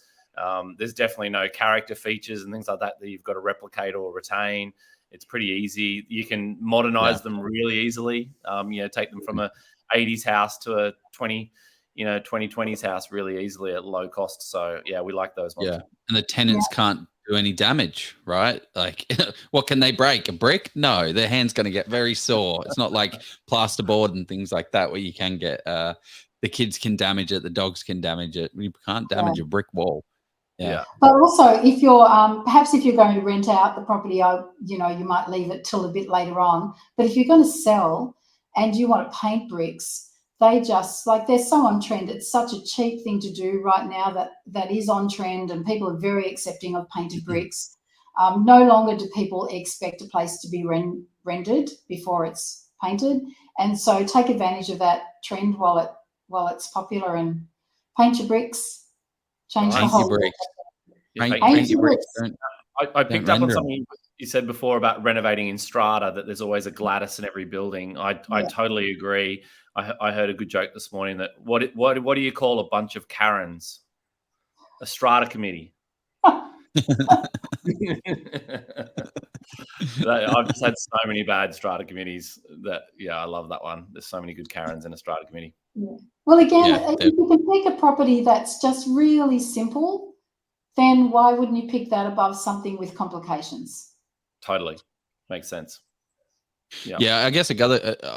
There's definitely no character features and things like that you've got to replicate or retain. It's pretty easy. You can modernize them really easily. Take them from a 80s house to a 2020s house really easily at low cost. So we like those ones. Yeah, and the tenants can't do any damage, right? Like, what can they break? A brick? No, their hand's going to get very sore. It's not like plasterboard and things like that where you can get the kids can damage it, the dogs can damage it. You can't damage a brick wall. Yeah. But also, if you're perhaps if you're going to rent out the property, you might leave it till a bit later on. But if you're going to sell and you want to paint bricks, they just they're so on trend. It's such a cheap thing to do right now that is on trend, and people are very accepting of painted bricks. No longer do people expect a place to be rendered before it's painted, and so take advantage of that trend while it's popular and paint your bricks. Change the whole bricks. Paint your bricks. I picked up on something you said before about renovating in strata, that there's always a Gladys in every building. I totally agree. I heard a good joke this morning that what do you call a bunch of Karens? A strata committee. I've just had so many bad strata committees that I love that one. There's so many good Karens in a strata committee. Yeah. Well, again, if you can pick a property that's just really simple, then why wouldn't you pick that above something with complications? Totally. Makes sense. Yeah, I guess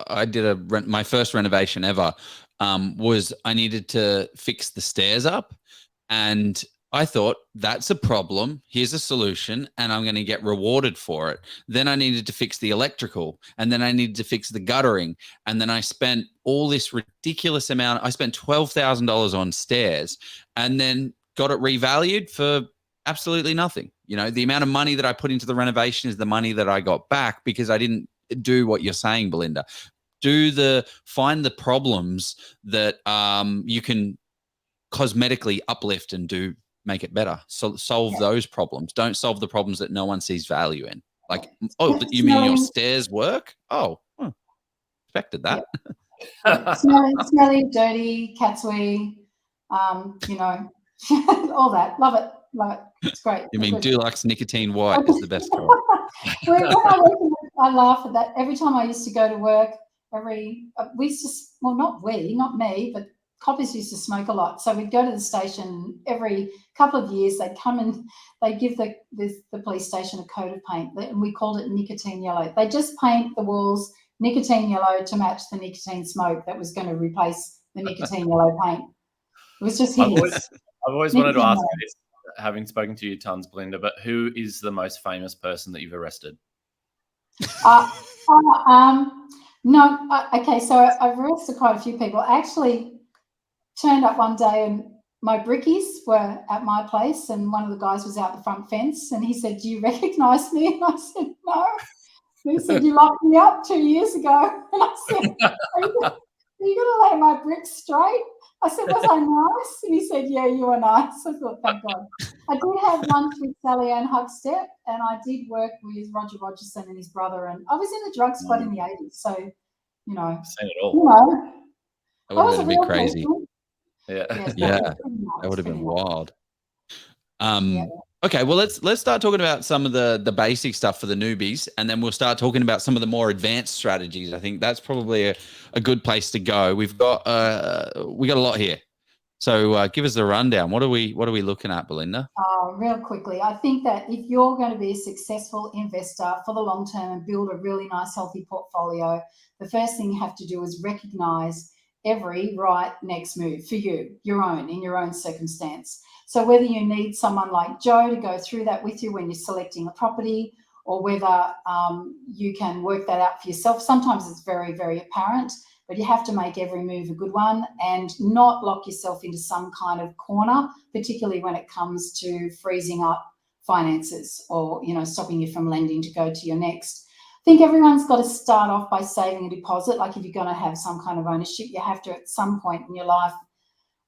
I did my first renovation ever was I needed to fix the stairs up, and I thought, that's a problem. Here's a solution, and I'm going to get rewarded for it. Then I needed to fix the electrical, and then I needed to fix the guttering. And then I spent all this ridiculous amount. I spent $12,000 on stairs and then got it revalued for absolutely nothing. The amount of money that I put into the renovation is the money that I got back because I didn't do what you're saying, Belinda. Find the problems that you can cosmetically uplift and make it better. So solve those problems. Don't solve the problems that no one sees value in. Like, but you mean your stairs work? Oh, expected that. Yeah. Smelly, dirty, cat's wee, all that. Love it. It's great. You mean Dulux Nicotine White is the best one. I laugh at that. Every time I used to go to work, not me, but coppers used to smoke a lot. So we'd go to the station every couple of years. They'd come and they'd give the police station a coat of paint, and we called it nicotine yellow. They just paint the walls nicotine yellow to match the nicotine smoke that was going to replace the nicotine yellow paint. It was just hideous. I've always wanted to ask you this, having spoken to you tons, Belinda, but who is the most famous person that you've arrested? Okay, so I've arrested quite a few people. I actually turned up one day and my brickies were at my place, and one of the guys was out the front fence, and he said, "Do you recognise me?" And I said, "No." And he said, "You locked me up 2 years ago." And I said, Are you going to lay my bricks straight?" I said, "Was I nice?" And he said, "Yeah, you were nice." I thought, thank God. I did have lunch with Sally Ann Hugstep, and I did work with Roger Rogerson and his brother, and I was in the drug squad in the 80s, so, you know. Seen it all. You know, That would have been a bit crazy. Yeah. That would have been wild. Okay, well, let's start talking about some of the basic stuff for the newbies, and then we'll start talking about some of the more advanced strategies. I think that's probably a good place to go. We got a lot here, so give us the rundown. What are we looking at, Belinda? Real quickly, I think that if you're going to be a successful investor for the long term and build a really nice, healthy portfolio, the first thing you have to do is recognise every right next move for you, in your own circumstance. So whether you need someone like Joe to go through that with you when you're selecting a property, or whether you can work that out for yourself. Sometimes it's very, very apparent, but you have to make every move a good one and not lock yourself into some kind of corner, particularly when it comes to freezing up finances or, stopping you from lending to go to your next. I think everyone's got to start off by saving a deposit. Like if you're going to have some kind of ownership, you have to at some point in your life,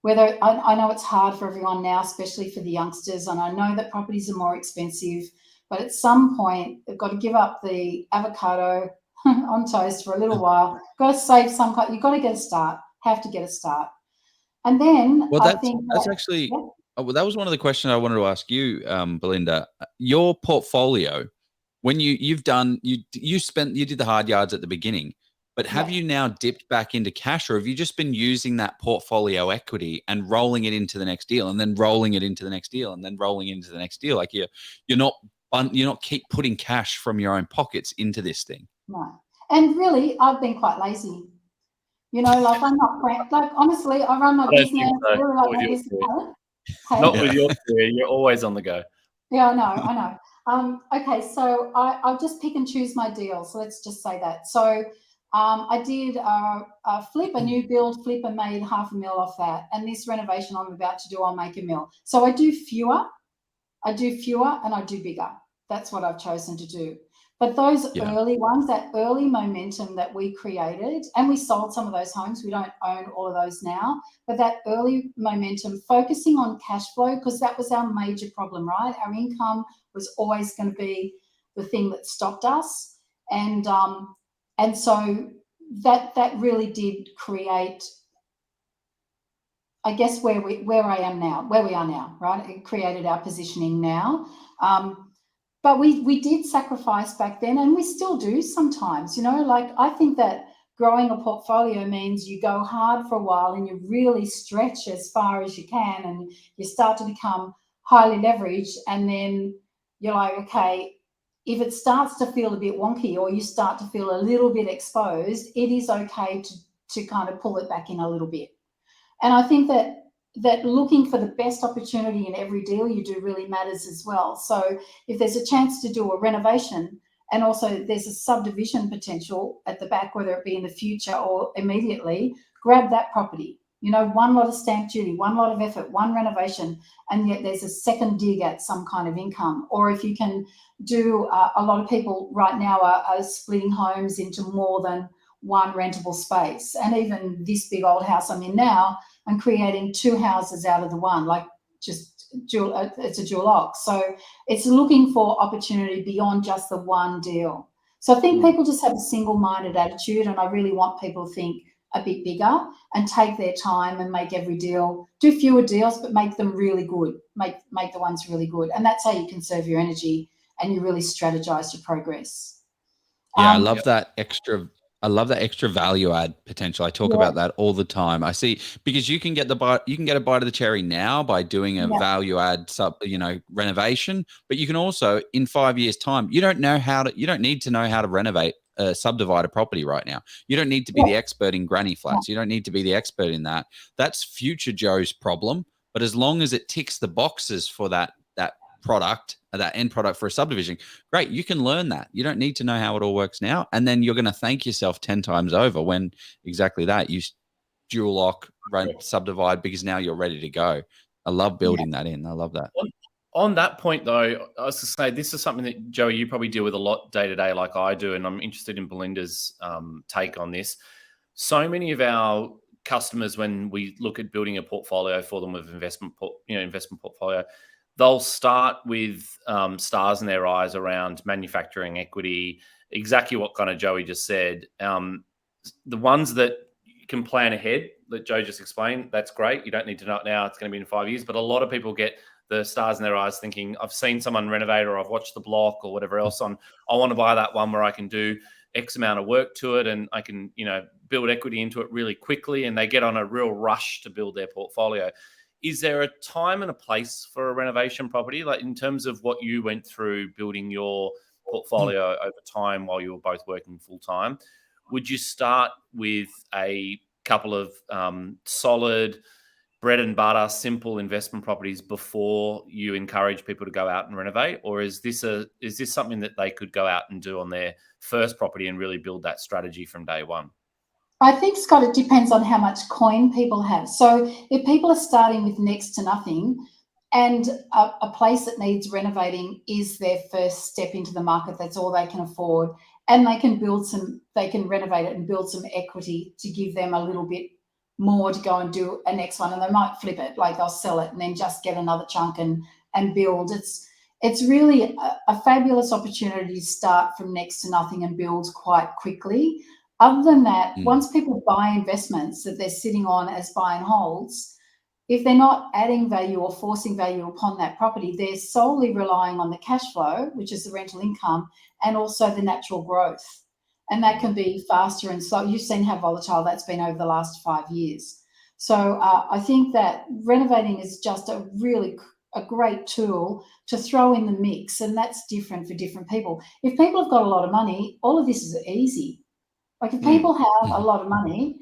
whether I know it's hard for everyone now, especially for the youngsters, and I know that properties are more expensive, but at some point they've got to give up the avocado on toast for a little while. Got to save some kind. You've got to get a start. Have to get a start, and then that was one of the questions I wanted to ask you, Belinda. Your portfolio, when you did the hard yards at the beginning. But have you now dipped back into cash, or have you just been using that portfolio equity and rolling it into the next deal, and then rolling it into the next deal, and then rolling into the next deal? Like you're not keep putting cash from your own pockets into this thing. No, and really, I've been quite lazy. Like I'm not like honestly, I run my business. Really like my business. Not with your career. You're always on the go. Yeah, I know. Okay, so I'll just pick and choose my deals. So let's just say that. So. I did a new build flip and made $500,000 off that. And this renovation I'm about to do, I'll make $1 million. So I do fewer and I do bigger. That's what I've chosen to do. But those early ones, that early momentum that we created, and we sold some of those homes, we don't own all of those now, but that early momentum, focusing on cash flow, because that was our major problem, right? Our income was always going to be the thing that stopped us. And so that really did create, I guess, where we are now, right? It created our positioning now. But we did sacrifice back then, and we still do sometimes, like I think that growing a portfolio means you go hard for a while and you really stretch as far as you can, and you start to become highly leveraged, and then you're like, okay, if it starts to feel a bit wonky or you start to feel a little bit exposed, it is okay to kind of pull it back in a little bit. And I think that looking for the best opportunity in every deal you do really matters as well. So if there's a chance to do a renovation and also there's a subdivision potential at the back, whether it be in the future or immediately, grab that property. One lot of stamp duty, one lot of effort, one renovation, and yet there's a second dig at some kind of income. Or if you can do, a lot of people right now are splitting homes into more than one rentable space. And even this big old house I'm in now, I'm creating 2 houses out of the one, like just it's a dual lock. So it's looking for opportunity beyond just the one deal. So I think people just have a single-minded attitude, and I really want people to think a bit bigger and take their time and make every deal, do fewer deals, but make them really good, make the ones really good. And that's how you conserve your energy and you really strategize your progress. Yeah, I love that extra I love that extra value add potential. I talk about that all the time. I see, because you can get a bite of the cherry now by doing a value add renovation, but you can also, in 5 years' time, you don't need to know how to renovate subdivide a property right now. You don't need to be the expert in granny flats. You don't need to be the expert in that. That's future Joe's problem. But as long as it ticks the boxes for that product, that end product for a subdivision, great, you can learn that. You don't need to know how it all works now, and then you're going to thank yourself 10 times over when exactly that you dual lock, rent, subdivide, because now you're ready to go. I love building that in. I love that. On that point, though, I was to say, this is something that, Joey, you probably deal with a lot day to day, like I do, and I'm interested in Belinda's take on this. So many of our customers, when we look at building a portfolio for them of investment portfolio, they'll start with stars in their eyes around manufacturing equity, exactly what kind of Joey just said. The ones that can plan ahead, that Joe just explained, that's great. You don't need to know it now. It's going to be in 5 years. But a lot of people get the stars in their eyes thinking, I've seen someone renovate, or I've watched the block or whatever else on, I want to buy that one where I can do X amount of work to it and I can, build equity into it really quickly, and they get on a real rush to build their portfolio. Is there a time and a place for a renovation property? Like, in terms of what you went through building your portfolio over time while you were both working full time, would you start with a couple of solid bread and butter, simple investment properties before you encourage people to go out and renovate? Or is this something that they could go out and do on their first property and really build that strategy from day one? I think, Scott, it depends on how much coin people have. So if people are starting with next to nothing, and a place that needs renovating is their first step into the market, that's all they can afford, and they can renovate it and build some equity to give them a little bit more to go and do a next one, and they might flip it, like they'll sell it and then just get another chunk and build. It's really a fabulous opportunity to start from next to nothing and build quite quickly. Other than that, once people buy investments that they're sitting on as buy and holds, if they're not adding value or forcing value upon that property, they're solely relying on the cash flow, which is the rental income, and also the natural growth. And that can be faster and slow. You've seen how volatile that's been over the last 5 years. So I think that renovating is just a great tool to throw in the mix, and that's different for different people. If people have got a lot of money, all of this is easy. Like, if people have a lot of money,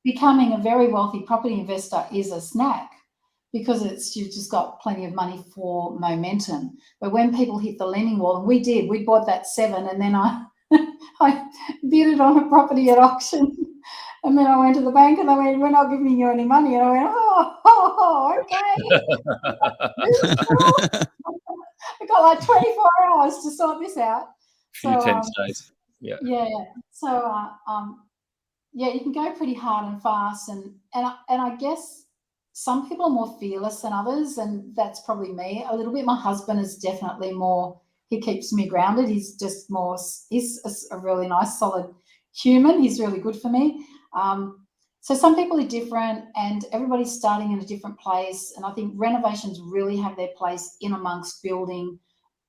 becoming a very wealthy property investor is a snack, because you've just got plenty of money for momentum. But when people hit the lending wall, and we bought that 7, and then I bid it on a property at auction, and then I went to the bank and they went, "We're not giving you any money." And I went, okay. I got like 24 hours to sort this out. Few tense days. Yeah. So, you can go pretty hard and fast, and I guess some people are more fearless than others, and that's probably me a little bit. My husband is definitely more. He keeps me grounded. He's a really nice, solid human. He's really good for me. So some people are different, and everybody's starting in a different place. And I think renovations really have their place in amongst building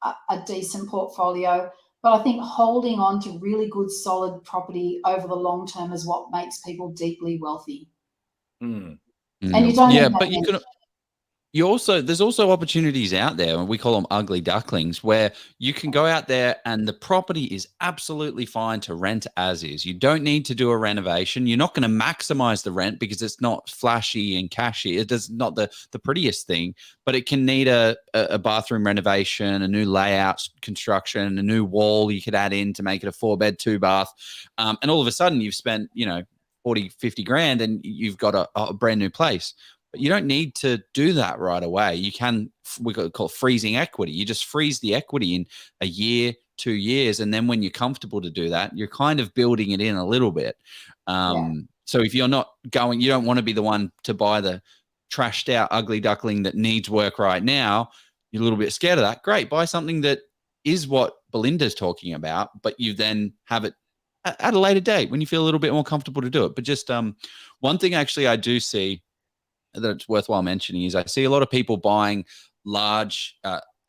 a decent portfolio. But I think holding on to really good, solid property over the long term is what makes people deeply wealthy. And you don't. But you can. There's also opportunities out there, and we call them ugly ducklings, where you can go out there and the property is absolutely fine to rent as is. You don't need to do a renovation. You're not going to maximize the rent because it's not flashy and cashy. It does not the prettiest thing, but it can need a bathroom renovation, a new layout construction, a new wall you could add in to make it a 4-bed, 2-bath. And all of a sudden you've spent, 40, 50 grand and you've got a brand new place. But you don't need to do that right away. You can, we call it freezing equity. You just freeze the equity in a year, 2 years. And then when you're comfortable to do that, you're kind of building it in a little bit. So if you're not going, you don't want to be the one to buy the trashed out ugly duckling that needs work right now. You're a little bit scared of that. Great. Buy something that is what Belinda's talking about, but you then have it at a later date when you feel a little bit more comfortable to do it. But just one thing actually I do see that it's worthwhile mentioning is I see a lot of people buying large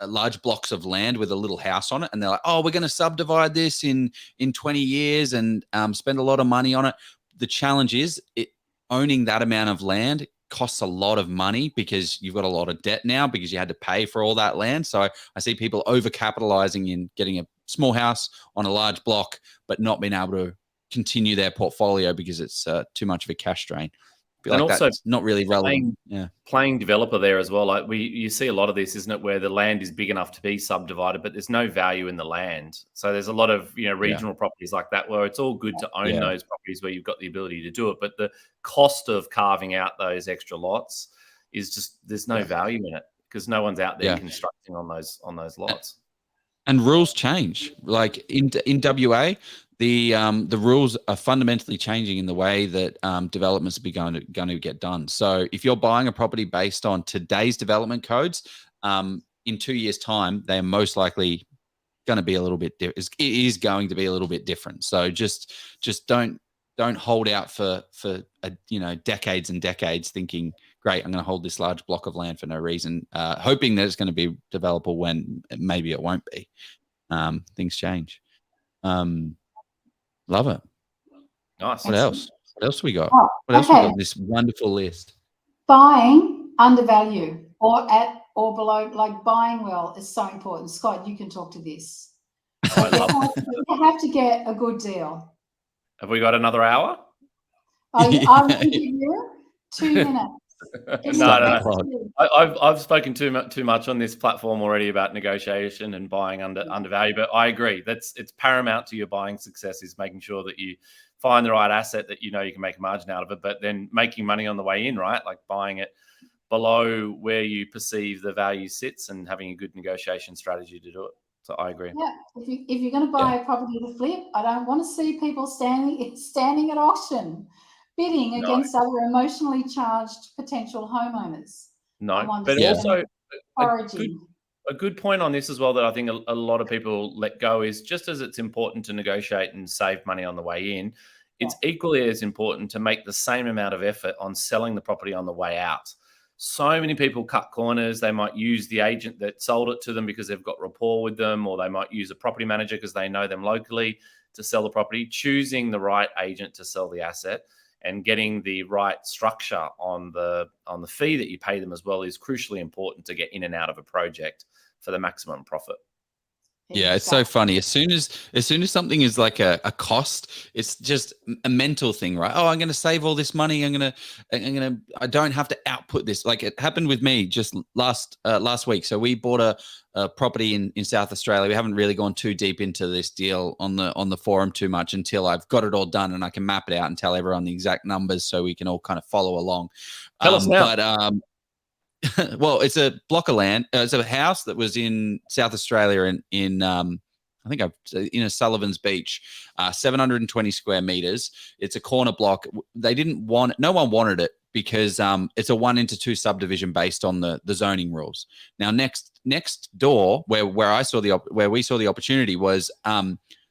large blocks of land with a little house on it, and they're like, oh, we're going to subdivide this in 20 years and spend a lot of money on it. The challenge is owning that amount of land costs a lot of money because you've got a lot of debt now because you had to pay for all that land. So I see people overcapitalizing in getting a small house on a large block, but not being able to continue their portfolio because it's too much of a cash drain. I feel And like also that's not really relevant. Playing developer there as well. Like you see a lot of this, isn't it, where the land is big enough to be subdivided, but there's no value in the land. So there's a lot of regional properties like that where it's all good to own those properties where you've got the ability to do it, but the cost of carving out those extra lots is just there's no value in it because no one's out there constructing on those lots. And rules change. Like in WA, the rules are fundamentally changing in the way that developments are going to get done. So if you're buying a property based on today's development codes, in 2 years' time, they're most likely going to be a little bit. It is going to be a little bit different. So just don't hold out for decades and decades thinking, great, I'm going to hold this large block of land for no reason, hoping that it's going to be developable when maybe it won't be. Things change. Love it. Nice. What else? What else we got? Oh, what else we got on this wonderful list? Buying under value or at or below, like buying well is so important. Scott, you can talk to this. You have to get a good deal. Have we got another hour? I'll give you 2 minutes. No. I've spoken too much on this platform already about negotiation and buying undervalue, but I agree it's paramount to your buying success is making sure that you find the right asset that you can make a margin out of it, but then making money on the way in, right? Like buying it below where you perceive the value sits and having a good negotiation strategy to do it. So I agree. Yeah, if you're going to buy a property to flip, I don't want to see people standing at auction, bidding against other emotionally charged potential homeowners. No, but also a good point on this as well that I think a lot of people let go is just as it's important to negotiate and save money on the way in, it's equally as important to make the same amount of effort on selling the property on the way out. So many people cut corners. They might use the agent that sold it to them because they've got rapport with them, or they might use a property manager because they know them locally to sell the property. Choosing the right agent to sell the asset and getting the right structure on the fee that you pay them as well is crucially important to get in and out of a project for the maximum profit. Yeah, it's so funny. As soon as something is like a cost, it's just a mental thing, right? Oh, I'm going to save all this money. I don't have to output this. Like it happened with me just last week. So we bought a property in South Australia. We haven't really gone too deep into this deal on the forum too much until I've got it all done and I can map it out and tell everyone the exact numbers so we can all kind of follow along. Tell us now. But well, it's a block of land. It's a house that was in South Australia in in Sullivan's Beach, 720 square meters. It's a corner block. No one wanted it because it's a 1-into-2 subdivision based on the zoning rules. Now, next door, where we saw the opportunity was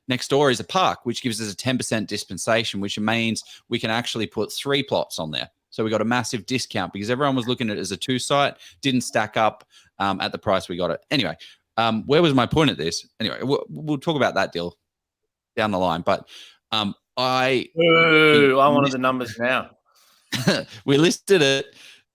next door is a park, which gives us a 10% dispensation, which means we can actually put 3 plots on there. So we got a massive discount because everyone was looking at it as a 2-site, didn't stack up at the price we got it. Anyway, where was my point at this? Anyway, we'll talk about that deal down the line. But I wanted the numbers now. We listed it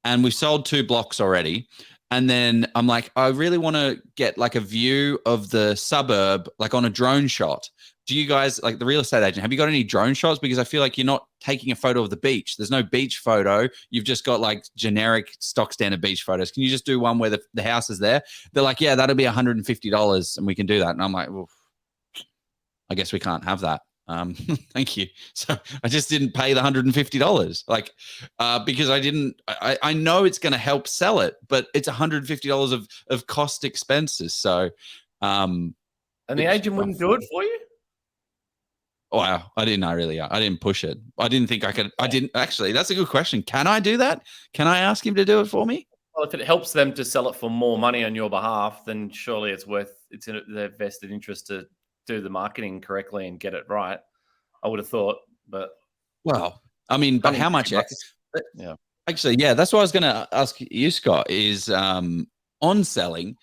and we sold 2 blocks already. And then I'm like, I really want to get like a view of the suburb, like on a drone shot. Do you guys, like the real estate agent, have you got any drone shots? Because I feel like you're not taking a photo of the beach. There's no beach photo. You've just got like generic stock standard beach photos. Can you just do one where the house is there? They're like, yeah, that'll be $150 and we can do that. And I'm like, well, I guess we can't have that. Thank you. So I just didn't pay the $150, like, because I know it's going to help sell it, but it's $150 of cost expenses. So, and the agent wouldn't do it for you? Wow. I didn't push it. I didn't think I could. I didn't actually. That's a good question. Can I do that? Can I ask him to do it for me? Well, if it helps them to sell it for more money on your behalf, then surely it's in their vested interest to do the marketing correctly and get it right. I would have thought, but well, I mean, but how much? Yeah, actually, yeah, that's what I was going to ask you, Scott. Is on selling.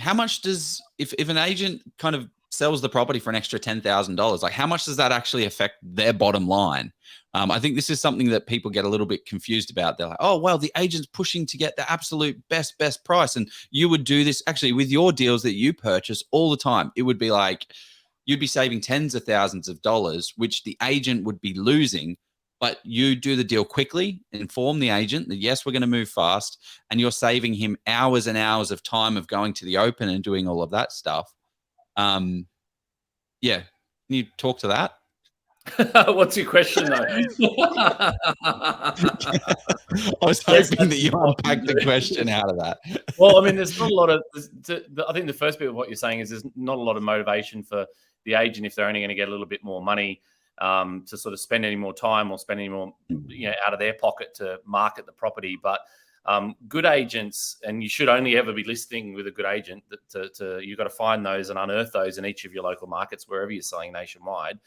how much does, if an agent kind of sells the property for an extra $10,000, like how much does that actually affect their bottom line? I think this is something that people get a little bit confused about. They're like, oh, well, the agent's pushing to get the absolute best price. And you would do this actually with your deals that you purchase all the time. It would be like, you'd be saving tens of thousands of dollars, which the agent would be losing, but you do the deal quickly, inform the agent that, yes, we're going to move fast, and you're saving him hours and hours of time of going to the open and doing all of that stuff. Yeah. Can you talk to that? What's your question, though? I was hoping that you unpacked the question out of that. Well, I mean, there's not a lot of, I think the first bit of what you're saying is there's not a lot of motivation for the agent if they're only going to get a little bit more money to sort of spend any more time or spend any more, out of their pocket to market the property. But good agents, and you should only ever be listing with a good agent, you've got to find those and unearth those in each of your local markets, wherever you're selling nationwide.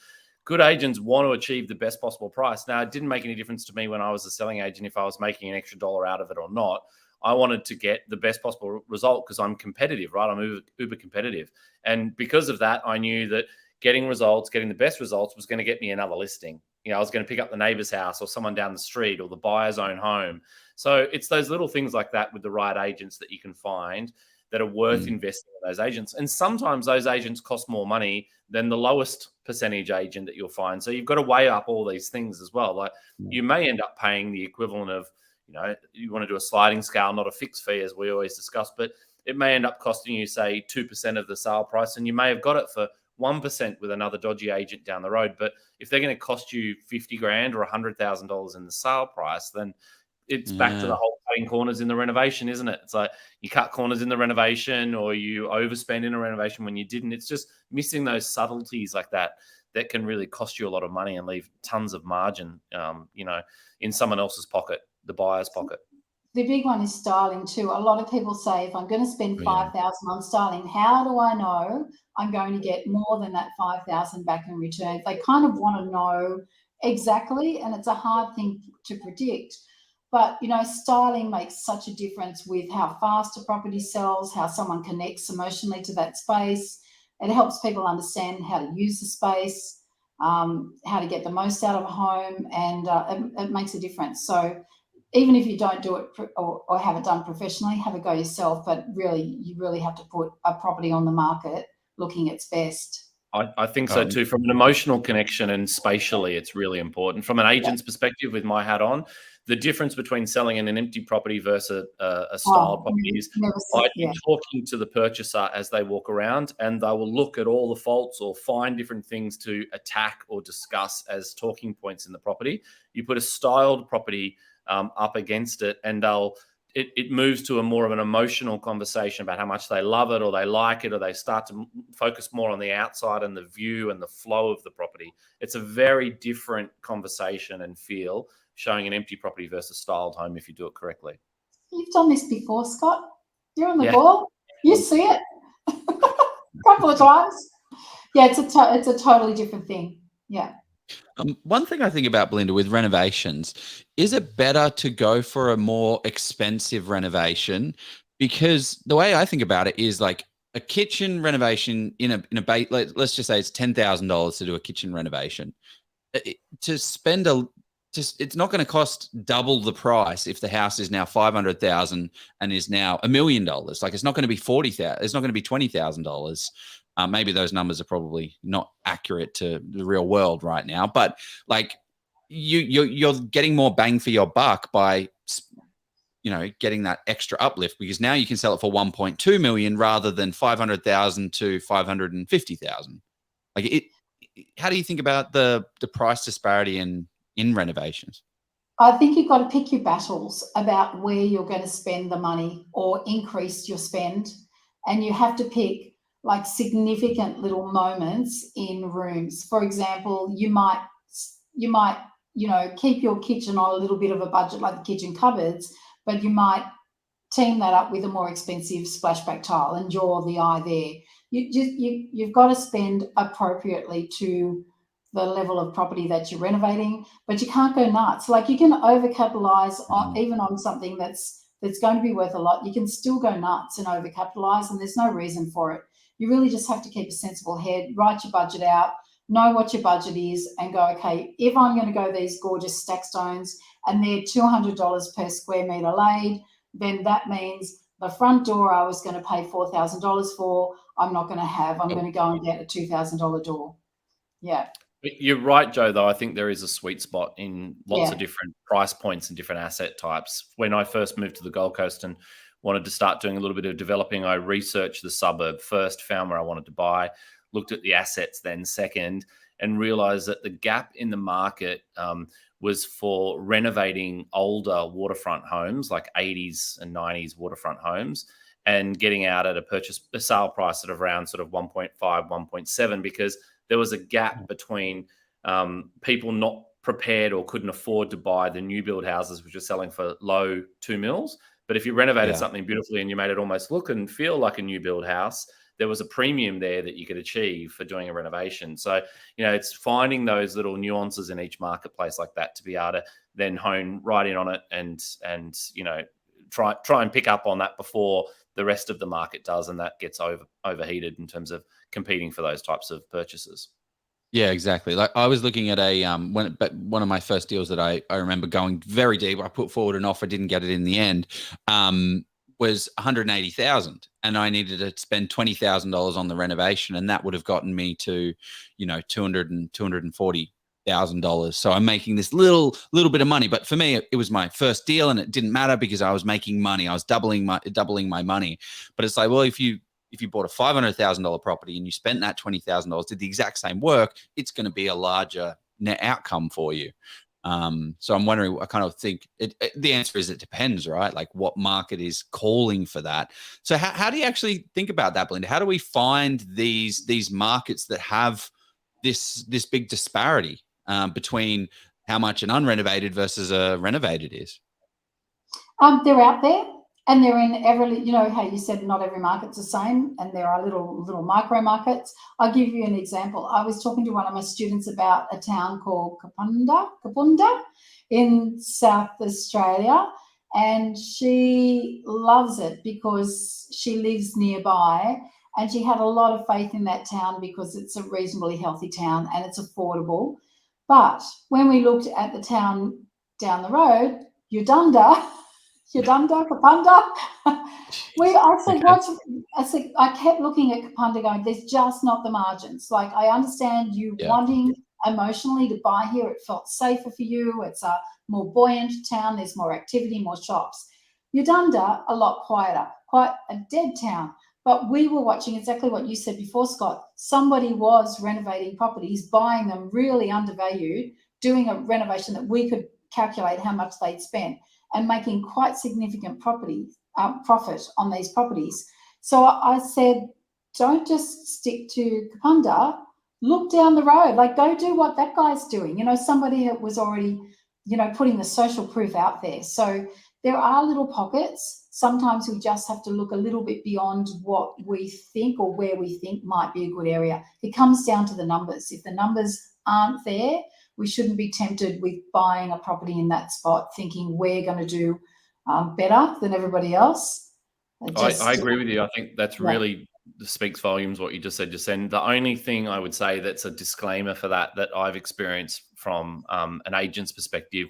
Good agents want to achieve the best possible price. Now, it didn't make any difference to me when I was a selling agent if I was making an extra dollar out of it or not. I wanted to get the best possible result because I'm competitive, right? I'm uber competitive. And because of that, I knew that getting the best results was going to get me another listing. I was going to pick up the neighbor's house or someone down the street or the buyer's own home. So it's those little things like that with the right agents that you can find that are worth investing in those agents. And sometimes those agents cost more money than the lowest percentage agent that you'll find. So you've got to weigh up all these things as well. Like you may end up paying the equivalent of, you want to do a sliding scale, not a fixed fee, as we always discuss, but it may end up costing you, say, 2% of the sale price, and you may have got it for 1% with another dodgy agent down the road. But if they're going to cost you $50,000 or $100,000 in the sale price, then it's back to the whole cutting corners in the renovation, isn't it? It's like you cut corners in the renovation or you overspend in a renovation when you didn't. It's just missing those subtleties like that can really cost you a lot of money and leave tons of margin, in someone else's pocket, the buyer's pocket. The big one is styling too. A lot of people say, if I'm going to spend $5,000 on styling, how do I know I'm going to get more than that $5,000 back in return? They kind of want to know exactly, and it's a hard thing to predict. But, styling makes such a difference with how fast a property sells, how someone connects emotionally to that space. It helps people understand how to use the space, how to get the most out of a home, and it makes a difference. So even if you don't do it or have it done professionally, have a go yourself. But really, you really have to put a property on the market looking its best. I think so too. From an emotional connection and spatially, it's really important. From an agent's perspective, with my hat on, the difference between selling in an empty property versus a style property is I'd be talking to the purchaser as they walk around, and they will look at all the faults or find different things to attack or discuss as talking points in the property. You put a styled property up against it, and it moves to a more of an emotional conversation about how much they love it or they like it, or they start to focus more on the outside and the view and the flow of the property. It's a very different conversation and feel showing an empty property versus styled home if you do it correctly. You've done this before, Scott. You're on the ball. You see it a couple of times. Yeah, it's a totally different thing. Yeah. One thing I think about, Belinda, with renovations, is it better to go for a more expensive renovation? Because the way I think about it is like a kitchen renovation in a bait. Let's just say it's $10,000 to do a kitchen renovation. It's not going to cost double the price if the house is now $500,000 and is now $1 million. Like it's not going to be $40,000. It's not going to be $20,000. Maybe those numbers are probably not accurate to the real world right now, but like you're getting more bang for your buck by, getting that extra uplift, because now you can sell it for 1.2 million rather than 500,000 to 550,000. Like how do you think about the price disparity in renovations? I think you've got to pick your battles about where you're going to spend the money or increase your spend, and you have to pick like significant little moments in rooms. For example, you might keep your kitchen on a little bit of a budget, like the kitchen cupboards, but you might team that up with a more expensive splashback tile and draw the eye there. You've got to spend appropriately to the level of property that you're renovating, but you can't go nuts. Like you can overcapitalize even on something that's that's going to be worth a lot, you can still go nuts and overcapitalize, and there's no reason for it. You really just have to keep a sensible head, write your budget out, know what your budget is, and go, okay, if I'm going to go these gorgeous stack stones and they're $200 per square metre laid, then that means the front door I was going to pay $4,000 for, I'm not going to have. I'm going to go and get a $2,000 door. Yeah. You're right, Joe, though. I think there is a sweet spot in lots of different price points and different asset types. When I first moved to the Gold Coast and wanted to start doing a little bit of developing, I researched the suburb first, found where I wanted to buy, looked at the assets then second, and realized that the gap in the market was for renovating older waterfront homes, like 80s and 90s waterfront homes, and getting out at a sale price at around sort of 1.5, 1.7, because there was a gap between people not prepared or couldn't afford to buy the new build houses, which are selling for low 2 mils. But if you renovated something beautifully and you made it almost look and feel like a new build house, there was a premium there that you could achieve for doing a renovation. So, it's finding those little nuances in each marketplace like that to be able to then hone right in on it and try and pick up on that before the rest of the market does, and that gets overheated in terms of competing for those types of purchases. Yeah, exactly. Like I was looking at one of my first deals that I remember going very deep. I put forward an offer, didn't get it in the end. Was 180,000, and I needed to spend $20,000 on the renovation, and that would have gotten me to, $240,000. So I'm making this little bit of money, but for me, it was my first deal, and it didn't matter because I was making money. I was doubling my money. But it's like, well, if you bought a $500,000 property and you spent that $20,000, did the exact same work, it's going to be a larger net outcome for you. So I'm wondering, I kind of think the answer is it depends, right? Like what market is calling for that. So how do you actually think about that, Belinda? How do we find these markets that have this big disparity between how much an unrenovated versus a renovated is? They're out there. And they're in every, how you said not every market's the same, and there are little micro markets. I'll give you an example. I was talking to one of my students about a town called Kapunda in South Australia, and she loves it because she lives nearby, and she had a lot of faith in that town because it's a reasonably healthy town and it's affordable. But when we looked at the town down the road, Uganda, Kapunda. I kept looking at Kapunda going, there's just not the margins. Like, I understand you wanting emotionally to buy here. It felt safer for you. It's a more buoyant town. There's more activity, more shops. Uganda, a lot quieter, quite a dead town. But we were watching exactly what you said before, Scott. Somebody was renovating properties, buying them really undervalued, doing a renovation that we could calculate how much they'd spent, and making quite significant profit on these properties. So I said, don't just stick to Kapunda, look down the road, like go do what that guy's doing. Somebody that was already, putting the social proof out there. So there are little pockets. Sometimes we just have to look a little bit beyond what we think or where we think might be a good area. It comes down to the numbers. If the numbers aren't there, we shouldn't be tempted with buying a property in that spot thinking we're going to do better than everybody else. I agree with you. I think that's really speaks volumes what you just said, Jacinda. The only thing I would say that's a disclaimer for that I've experienced from an agent's perspective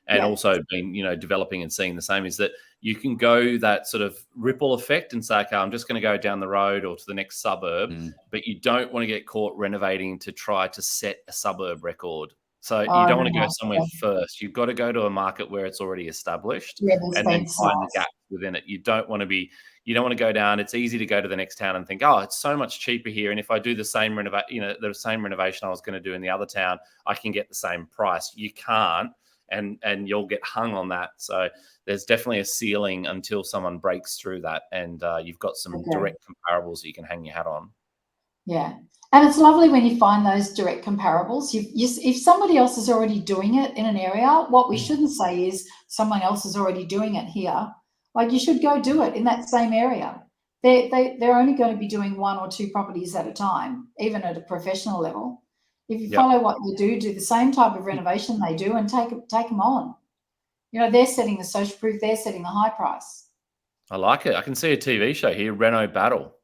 and also been, developing and seeing the same is that you can go that sort of ripple effect and say, okay, I'm just going to go down the road or to the next suburb, but you don't want to get caught renovating to try to set a suburb record. So you don't want to go somewhere first. You've got to go to a market where it's already established and then find the gaps within it. You don't want to go down. It's easy to go to the next town and think, oh, it's so much cheaper here. And if I do the same renovation I was going to do in the other town, I can get the same price. You can't, and you'll get hung on that. So there's definitely a ceiling until someone breaks through that, and you've got some direct comparables that you can hang your hat on. Yeah. And it's lovely when you find those direct comparables. If somebody else is already doing it in an area, what we shouldn't say is someone else is already doing it here. Like, you should go do it in that same area. They're only going to be doing one or two properties at a time, even at a professional level. If you follow what you do the same type of renovation they do and take them on. You know, they're setting the social proof, they're setting the high price. I like it. I can see a TV show here, Reno Battle.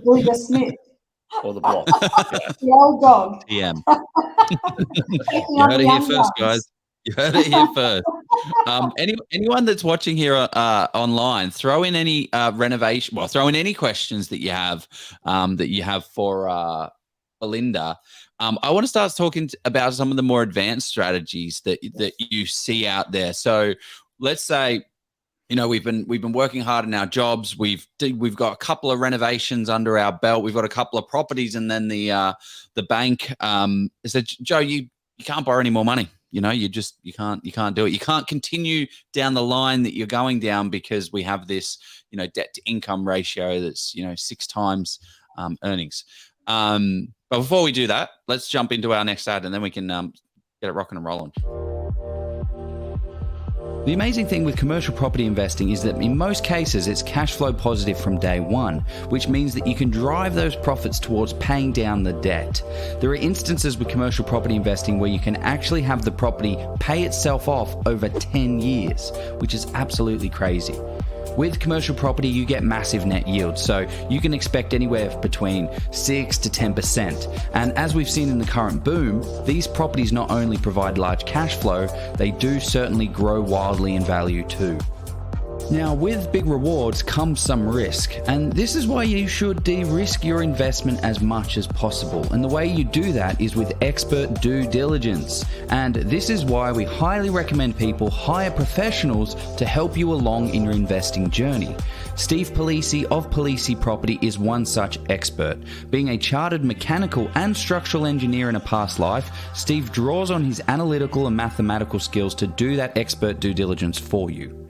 Belinda Smith. Or the block. Yeah. The old dog. TM. You heard it here first, guys. You heard it here first. Anyone that's watching here online, throw in any renovation. Well, throw in any questions that you have for Belinda. I want to start talking about some of the more advanced strategies that you see out there. So let's say, you know, we've been working hard in our jobs. We've got a couple of renovations under our belt. We've got a couple of properties, and then the bank said, Joe, you can't borrow any more money. You know, you can't do it. You can't continue down the line that you're going down because we have this, you know, debt to income ratio that's, you know, 6 times earnings. But before we do that, let's jump into our next ad, and then we can get it rocking and rolling. The amazing thing with commercial property investing is that in most cases it's cash flow positive from day one, which means that you can drive those profits towards paying down the debt. There are instances with commercial property investing where you can actually have the property pay itself off over 10 years, which is absolutely crazy. With commercial property, you get massive net yields, so you can expect anywhere between 6 to 10%. And as we've seen in the current boom, these properties not only provide large cash flow, they do certainly grow wildly in value too. Now, with big rewards comes some risk, and this is why you should de-risk your investment as much as possible. And the way you do that is with expert due diligence. And this is why we highly recommend people hire professionals to help you along in your investing journey. Steve Polisi of Polisi Property is one such expert. Being a chartered mechanical and structural engineer in a past life, Steve draws on his analytical and mathematical skills to do that expert due diligence for you.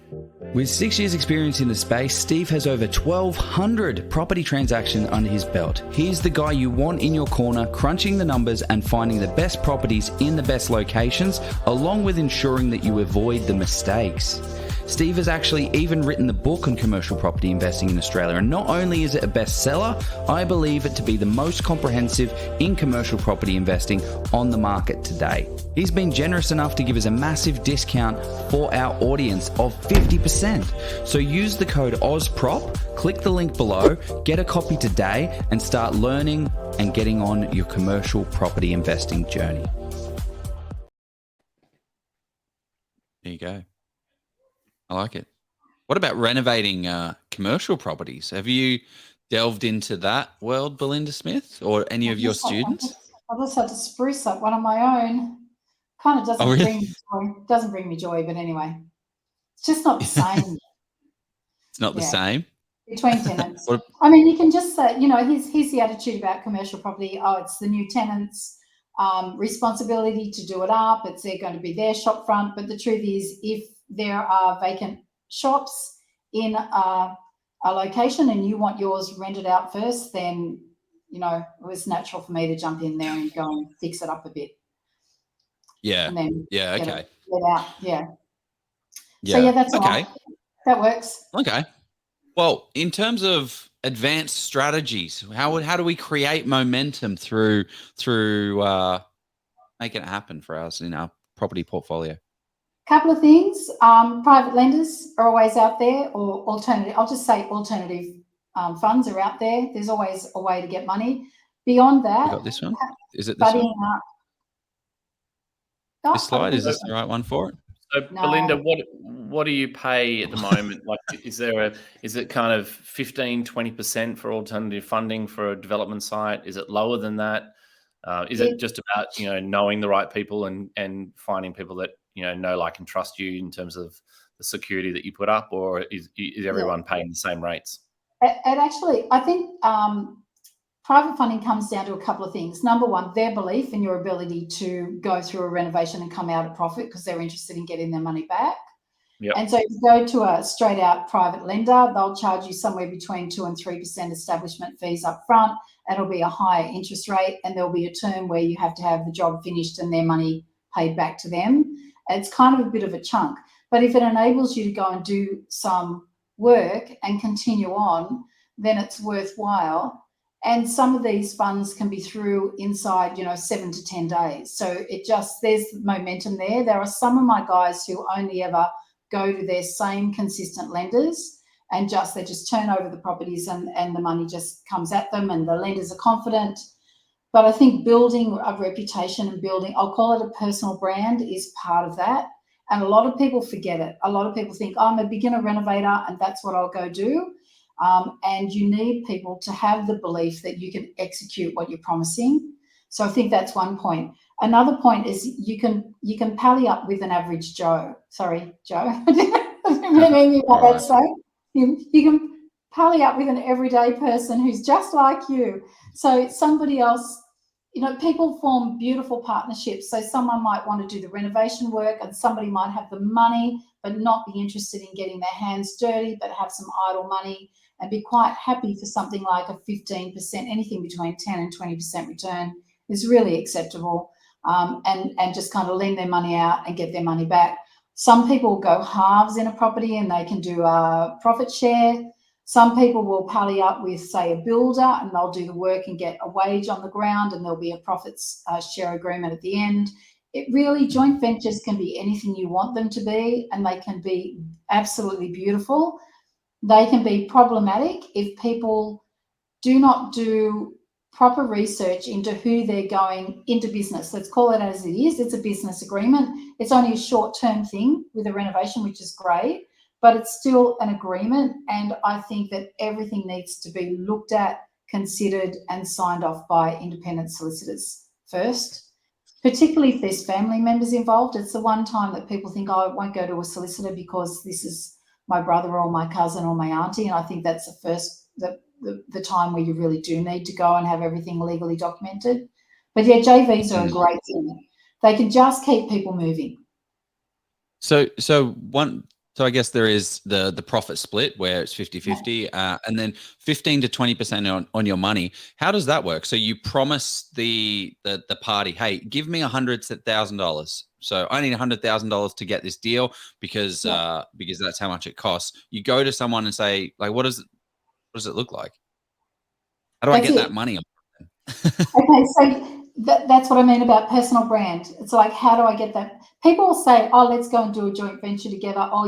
With 6 years experience in the space, Steve has over 1,200 property transactions under his belt. He's the guy you want in your corner, crunching the numbers and finding the best properties in the best locations, along with ensuring that you avoid the mistakes. Steve has actually even written the book on commercial property investing in Australia, and not only is it a bestseller, I believe it to be the most comprehensive in commercial property investing on the market today. He's been generous enough to give us a massive discount for our audience of 50%. So use the code OZPROP, click the link below, get a copy today, and start learning and getting on your commercial property investing journey. There you go. I like it. What about renovating commercial properties? Have you delved into that world, Belinda Smith, or any of your students? I just had to spruce up one of my own. Kind of doesn't bring me joy. Doesn't bring me joy, but anyway, it's just not the same. It's not the same between tenants. I mean, you can just say, you know, here's the attitude about commercial property. Oh, it's the new tenants' responsibility to do it up. It's going to be their shop front. But the truth is, if there are vacant shops in a location and you want yours rented out first, then, you know, it was natural for me to jump in there and go and fix it up a bit. Yeah. And then okay. Get out. Yeah. So yeah, that's okay. That works. Okay. Well, in terms of advanced strategies, how do we create momentum through making it happen for us in our property portfolio? Couple of things. Private lenders are always out there, or alternative. I'll just say alternative funds are out there. There's always a way to get money. Beyond that, you got this one. Is it this one? This slide, is this the right one for it? So, no. Belinda, what do you pay at the moment? Like, is it kind of 15-20% for alternative funding for a development site? Is it lower than that? Is it just about, you know, knowing the right people and finding people that, you know, like and trust you in terms of the security that you put up, or is everyone paying the same rates? And actually, I think private funding comes down to a couple of things. Number one, their belief in your ability to go through a renovation and come out at profit because they're interested in getting their money back. Yep. And so if you go to a straight out private lender, they'll charge you somewhere between 2 and 3% establishment fees up front, and it'll be a higher interest rate, and there'll be a term where you have to have the job finished and their money paid back to them. It's kind of a bit of a chunk. But if it enables you to go and do some work and continue on, then it's worthwhile. And some of these funds can be through inside, 7 to 10 days. So there's momentum there. There are some of my guys who only ever go to their same consistent lenders and they just turn over the properties and the money just comes at them and the lenders are confident. But I think building a reputation and I'll call it a personal brand, is part of that. And a lot of people forget it. A lot of people think, I'm a beginner renovator and that's what I'll go do. And you need people to have the belief that you can execute what you're promising. So I think that's one point. Another point is you can pally up with an average Joe. Sorry, Joe. I didn't mean you by that say. You can pally up with an everyday person who's just like you. So somebody else, people form beautiful partnerships. So someone might want to do the renovation work and somebody might have the money but not be interested in getting their hands dirty, but have some idle money and be quite happy for something like a 15%, anything between 10 and 20% return is really acceptable, and just kind of lend their money out and get their money back. Some people go halves in a property and they can do a profit share. Some people will pally up with, say, a builder and they'll do the work and get a wage on the ground and there'll be a profits share agreement at the end. Joint ventures can be anything you want them to be, and they can be absolutely beautiful. They can be problematic if people do not do proper research into who they're going into business. Let's call it as it is. It's a business agreement. It's only a short-term thing with a renovation, which is great, but it's still an agreement. And I think that everything needs to be looked at, considered, and signed off by independent solicitors first. Particularly if there's family members involved. It's the one time that people think, I won't go to a solicitor because this is my brother or my cousin or my auntie. And I think that's the time where you really do need to go and have everything legally documented. But yeah, JVs are a great thing. They can just keep people moving. So I guess there is the profit split where it's 50-50, and then 15 to 20% on your money. How does that work? So you promise the party, hey, give me $100,000. So I need $100,000 to get this deal because that's how much it costs. You go to someone and say, like, what does it look like? How do I get that money? Okay, so that's what I mean about personal brand. It's like, how do I get that? People will say, oh, let's go and do a joint venture together. Oh,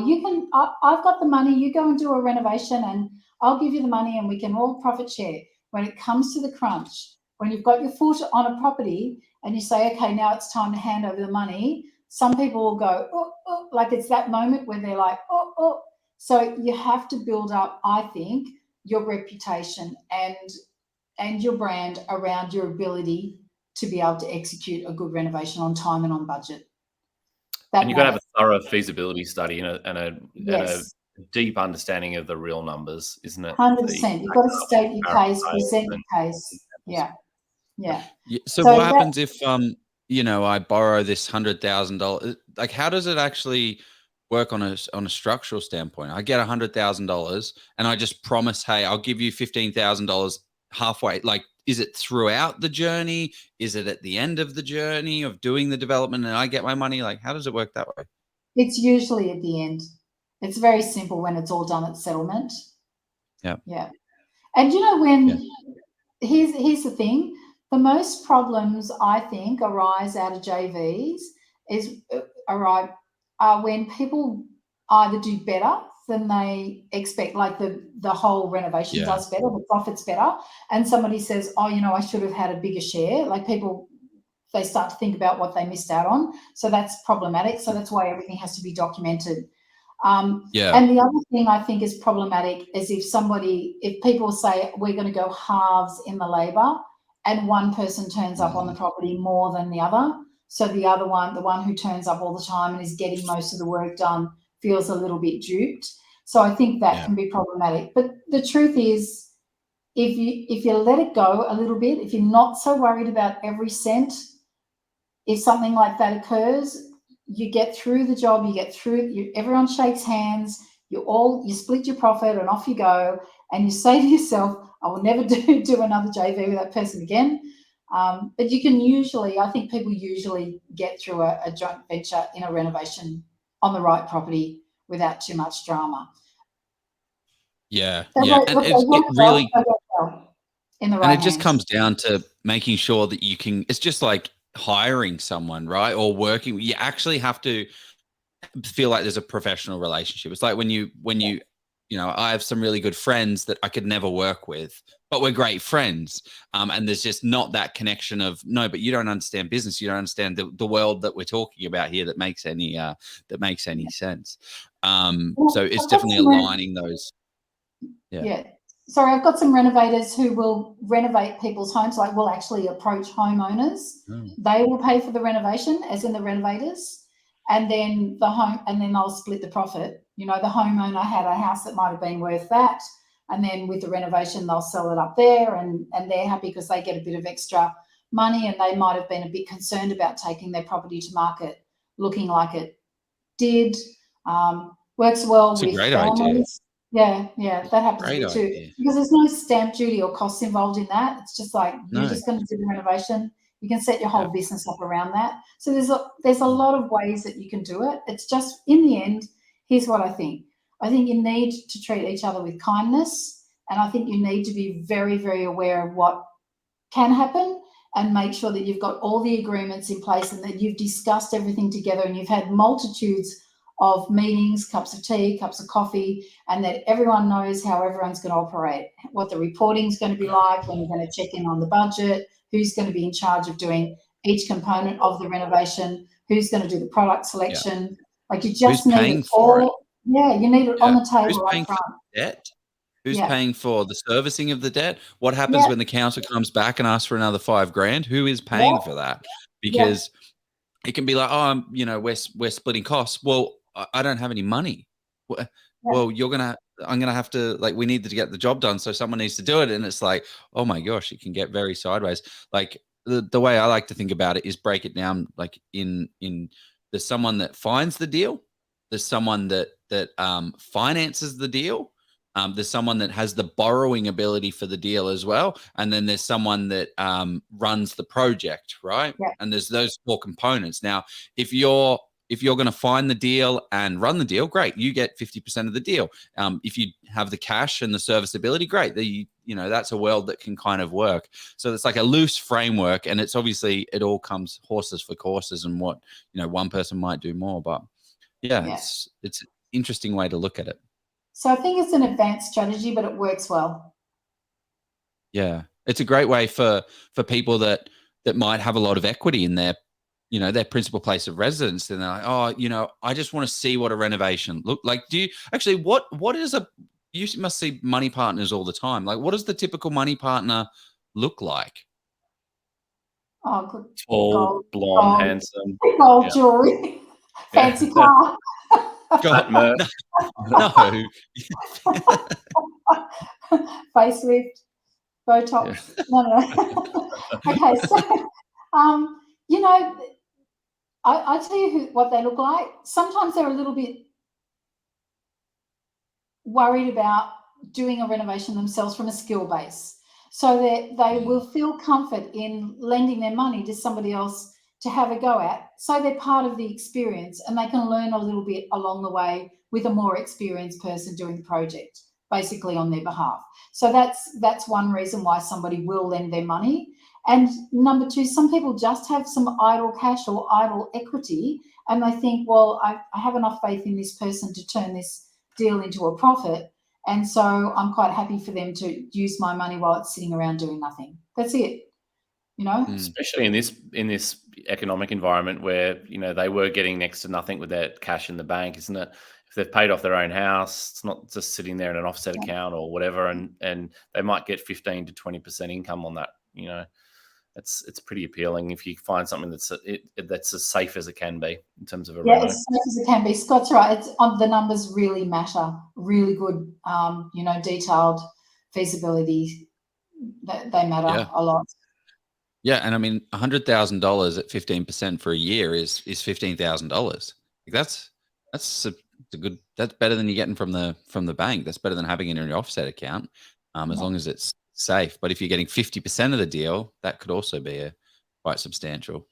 I've got the money, you go and do a renovation and I'll give you the money and we can all profit share. When it comes to the crunch, when you've got your foot on a property and you say, okay, now it's time to hand over the money, some people will go, oh, like it's that moment where they're like, oh. So you have to build up, I think, your reputation and your brand around your ability to be able to execute a good renovation on time and on budget. And you've got to have a thorough feasibility study and a deep understanding of the real numbers, isn't it? 100%. You've got to state your case, present your case. Yeah. So what happens if I borrow this $100,000? Like, how does it actually work on a structural standpoint? I get $100,000 and I just promise, hey, I'll give you $15,000 halfway. Like, is it throughout the journey? Is it at the end of the journey of doing the development and I get my money? Like, how does it work that way? It's usually at the end. It's very simple when it's all done at settlement. Yeah. And here's the thing. The most problems, I think, arise out of JVs are when people either do better than they expect, like the whole renovation does better, the profit's better, and somebody says, oh, I should have had a bigger share. Like, people, they start to think about what they missed out on. So that's problematic. So that's why everything has to be documented. And the other thing I think is problematic is if people say we're going to go halves in the labour and one person turns up on the property more than the other. So the other one, the one who turns up all the time and is getting most of the work done, feels a little bit duped. So I think that can be problematic. But the truth is, if you let it go a little bit, if you're not so worried about every cent, if something like that occurs, you get through the job, everyone shakes hands, you split your profit and off you go, and you say to yourself, I will never do another JV with that person again. But you can I think people usually get through a joint venture in a renovation on the right property without too much drama. Yeah. And it really, in the right And it hands. just comes down to making sure that you can, it's just like hiring someone, right? Or working. You actually have to feel like there's a professional relationship. It's like when you I have some really good friends that I could never work with, but we're great friends. And there's just not that connection of, no, but you don't understand business. You don't understand the world that we're talking about here that makes any sense. So it's definitely aligning those. Yeah. Sorry, I've got some renovators who will renovate people's homes, like will actually approach homeowners. They will pay for the renovation, as in the renovators, and then they'll split the profit. You know, the homeowner had a house that might have been worth that, and then with the renovation, they'll sell it up there, and they're happy because they get a bit of extra money, and they might have been a bit concerned about taking their property to market looking like it did. Works well with families. Yeah, that happens a bit too. Because there's no stamp duty or costs involved in that. It's just like you're just going to do the renovation. You can set your whole business up around that. So there's a lot of ways that you can do it. It's just, in the end, here's what I think. I think you need to treat each other with kindness, and I think you need to be very, very aware of what can happen and make sure that you've got all the agreements in place and that you've discussed everything together and you've had multitudes of meetings, cups of tea, cups of coffee, and that everyone knows how everyone's going to operate, what the reporting's going to be like, when you're going to check in on the budget, who's going to be in charge of doing each component of the renovation, who's going to do the product selection. Like, you just need it all. Yeah, you need it on the table up front. Debt? Who's paying for the servicing of the debt? What happens when the council comes back and asks for another $5,000? Who is paying for that? Because it can be like, oh, we're splitting costs. Well, I don't have any money. Well, I'm going to have to, like, we need to get the job done. So someone needs to do it. And it's like, oh my gosh, it can get very sideways. Like, the way I like to think about it is break it down. Like in there's someone that finds the deal. There's someone that finances the deal. There's someone that has the borrowing ability for the deal as well. And then there's someone that runs the project, right? Yeah. And there's those 4 components. Now, if you're going to find the deal and run the deal, great. You get 50% of the deal. If you have the cash and the serviceability, great. That's a world that can kind of work. So it's like a loose framework, and it's obviously, it all comes horses for courses and what, one person might do more. But it's an interesting way to look at it. So I think it's an advanced strategy, but it works well. Yeah. It's a great way for people that might have a lot of equity in their principal place of residence. And they're like, oh, I just want to see what a renovation look like. Do you actually, you must see money partners all the time. Like, what does the typical money partner look like? Oh, good. Tall, blonde, handsome. Gold jewelry. Fancy car. God, no. Facelift, Botox. Yeah. No. Okay, so I tell you what they look like. Sometimes they're a little bit worried about doing a renovation themselves from a skill base, so that they will feel comfort in lending their money to somebody else to have a go at, so they're part of the experience and they can learn a little bit along the way with a more experienced person doing the project, basically on their behalf. So that's one reason why somebody will lend their money. And number 2, some people just have some idle cash or idle equity, and they think, well, I have enough faith in this person to turn this deal into a profit, and so I'm quite happy for them to use my money while it's sitting around doing nothing. That's it. Especially in this economic environment where they were getting next to nothing with their cash in the bank, isn't it? If they've paid off their own house, it's not just sitting there in an offset account or whatever, and they might get 15 to 20% income on that. It's pretty appealing if you find something that's as safe as it can be in terms of a as safe as it can be. Scott's right. It's the numbers really matter. Really good, detailed feasibility. They matter a lot. Yeah, and I mean, $100,000 at 15% for a year is $15,000. That's good. That's better than you're getting from the bank. That's better than having it in your offset account, as long as it's safe. But if you're getting 50% of the deal, that could also be quite substantial.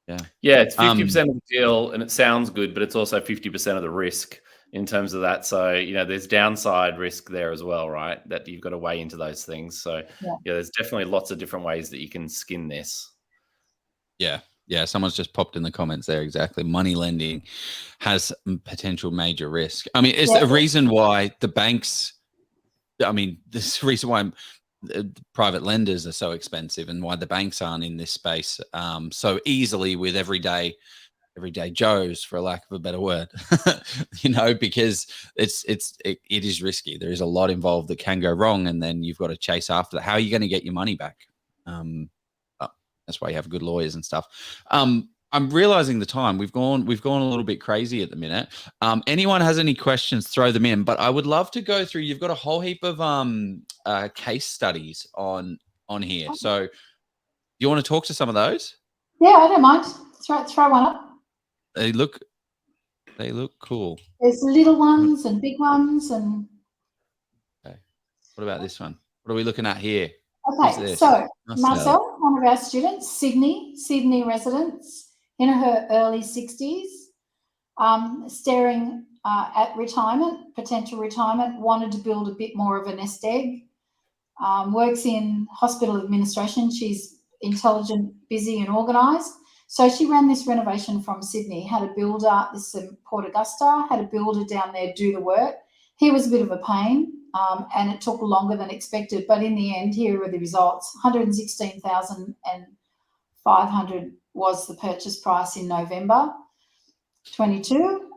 Yeah, it's 50% of the deal, and it sounds good, but it's also 50% of the risk. in terms of that. So, there's downside risk there as well, right? That you've got to weigh into those things. So there's definitely lots of different ways that you can skin this. Yeah. Yeah. Someone's just popped in the comments there. Exactly. Money lending has potential major risk. I mean, it's a reason why the banks, this reason why private lenders are so expensive and why the banks aren't in this space so easily with everyday Joes, for a lack of a better word, because it is risky. There is a lot involved that can go wrong, and then you've got to chase after that. How are you going to get your money back? That's why you have good lawyers and stuff. I'm realizing the time we've gone a little bit crazy at the minute. Anyone has any questions, throw them in. But I would love to go through. You've got a whole heap of case studies on here. So you want to talk to some of those? Yeah, I don't mind. Throw one up. They look cool. There's little ones and big ones and. Okay. What about this one? What are we looking at here? Okay, so Marcel, one of our students, Sydney residents, in her early 60s, staring at retirement, potential retirement, wanted to build a bit more of a nest egg, works in hospital administration. She's intelligent, busy and organised. So she ran this renovation from Sydney, had a builder, this is Port Augusta, had a builder down there do the work. He was a bit of a pain. And it took longer than expected, but in the end, here are the results. 116,500 was the purchase price in November 22,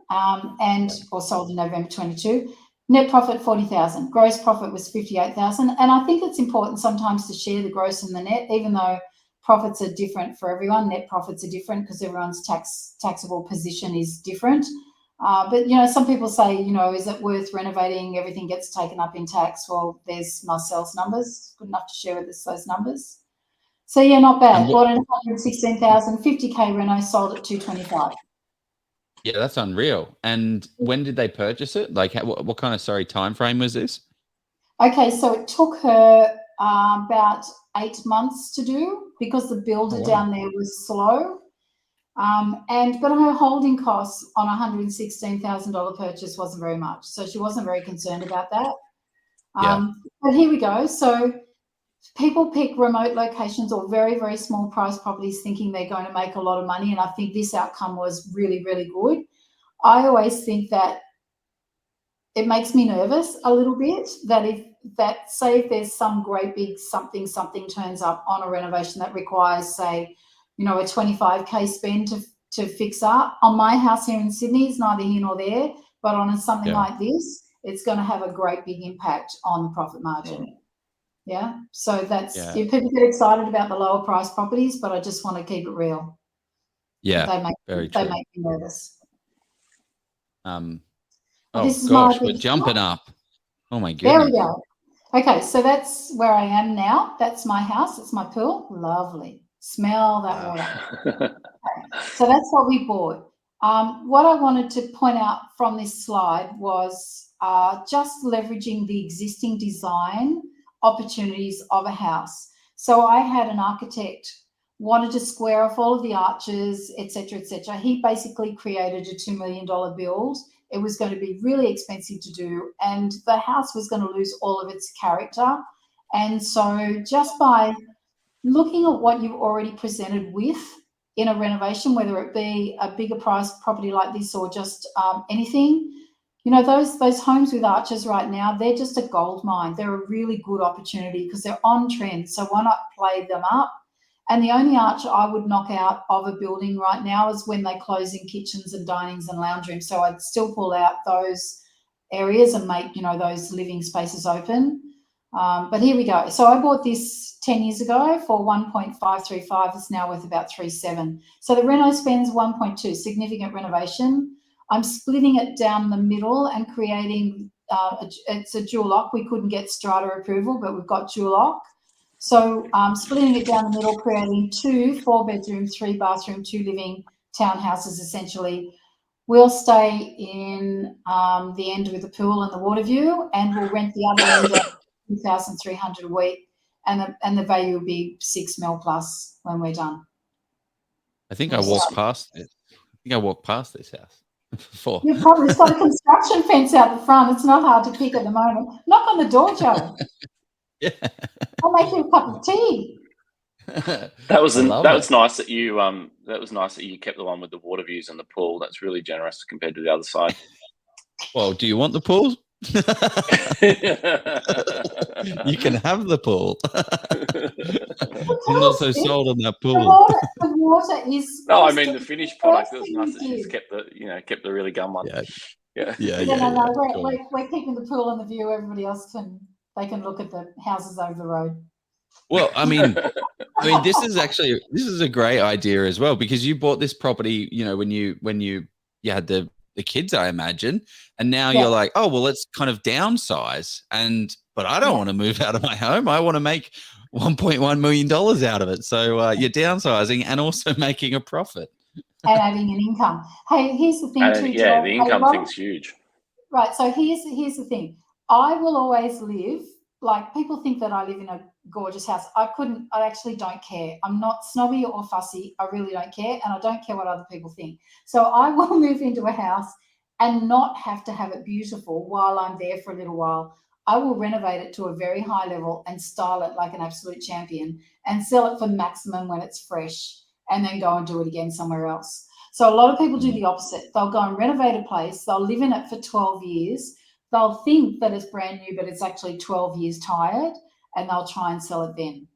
or sold in November 22. Net profit 40,000. Gross profit was 58,000. And I think it's important sometimes to share the gross and the net, even though profits are different for everyone. Net profits are different because everyone's taxable position is different. But, some people say, is it worth renovating? Everything gets taken up in tax. Well, there's Marcel's numbers. Good enough to share with us those numbers. So, yeah, not bad. Bought at 116,000, 50K reno, sold at 225. Yeah, that's unreal. And when did they purchase it? Like, what kind of, time frame was this? Okay, so it took her about 8 months to do because the builder down there was slow. But her holding costs on a $116,000 purchase wasn't very much. So she wasn't very concerned about that. But here we go. So people pick remote locations or very, very small price properties thinking they're going to make a lot of money. And I think this outcome was really, really good. I always think that it makes me nervous a little bit that if there's some great big something turns up on a renovation that requires, say, a 25K spend to fix up. On my house here in Sydney, it's neither here nor there, but on something like this, it's going to have a great big impact on the profit margin. Yeah. So people get excited about the lower price properties, but I just want to keep it real. Yeah. They make me nervous. We're jumping up. Oh my goodness. There we go. Okay, so that's where I am now. That's my house. It's my pool. Lovely. Smell that water. Okay, so that's what we bought. What I wanted to point out from this slide was just leveraging the existing design opportunities of a house. So I had an architect wanted to square off all of the arches, etc., etc. He basically created a $2 million build. It was going to be really expensive to do, and the house was going to lose all of its character. And so just by looking at what you've already presented with in a renovation, whether it be a bigger price property like this or just anything, those homes with arches right now, they're just a gold mine. They're a really good opportunity because they're on trend. So why not play them up? And the only arch I would knock out of a building right now is when they close in kitchens and dinings and lounge rooms. So I'd still pull out those areas and make, those living spaces open. But here we go. So I bought this 10 years ago for 1.535. It's now worth about 3.7. So the reno spends 1.2, significant renovation. I'm splitting it down the middle and creating, it's a dual lock. We couldn't get strata approval, but we've got dual lock. So splitting it down the middle, creating 2 4-bedroom, 3-bathroom, 2-living townhouses essentially. We'll stay in the end with the pool and the water view, and we'll rent the other end at 2,300 a week, and the value will be 6 mil plus when we're done. I think I walked past it. I think I walked past this house. For You've probably got a construction fence out the front. It's not hard to pick at the moment. Knock on the door, Joe. yeah. I'll make you a cup of tea. That was it. nice that you kept the one with the water views and the pool. That's really generous compared to the other side. Well, do you want the pool? You can have the pool. I'm not so sold on that pool. The water is. No, I mean the finished product. It was nice that she's kept the really gum one. No. We're keeping the pool and the view. Everybody else can look at the houses over the road. Well, I mean, this is a great idea as well, because you bought this property, when you had the kids, I imagine, and now you're like, oh well, let's kind of downsize, but I don't want to move out of my home. I want to make $1.1 million out of it. So you're downsizing and also making a profit and having an income. Hey, here's the thing too. Yeah, the income thing's huge. Right. So here's the thing. I will always live. Like, people think that I live in a gorgeous house. I actually don't care. I'm not snobby or fussy. I really don't care. And I don't care what other people think. So I will move into a house and not have to have it beautiful while I'm there for a little while. I will renovate it to a very high level and style it like an absolute champion and sell it for maximum when it's fresh, and then go and do it again somewhere else. So a lot of people do the opposite. They'll go and renovate a place. They'll live in it for 12 years. They'll think that it's brand new, but it's actually 12 years tired, and they'll try and sell it then.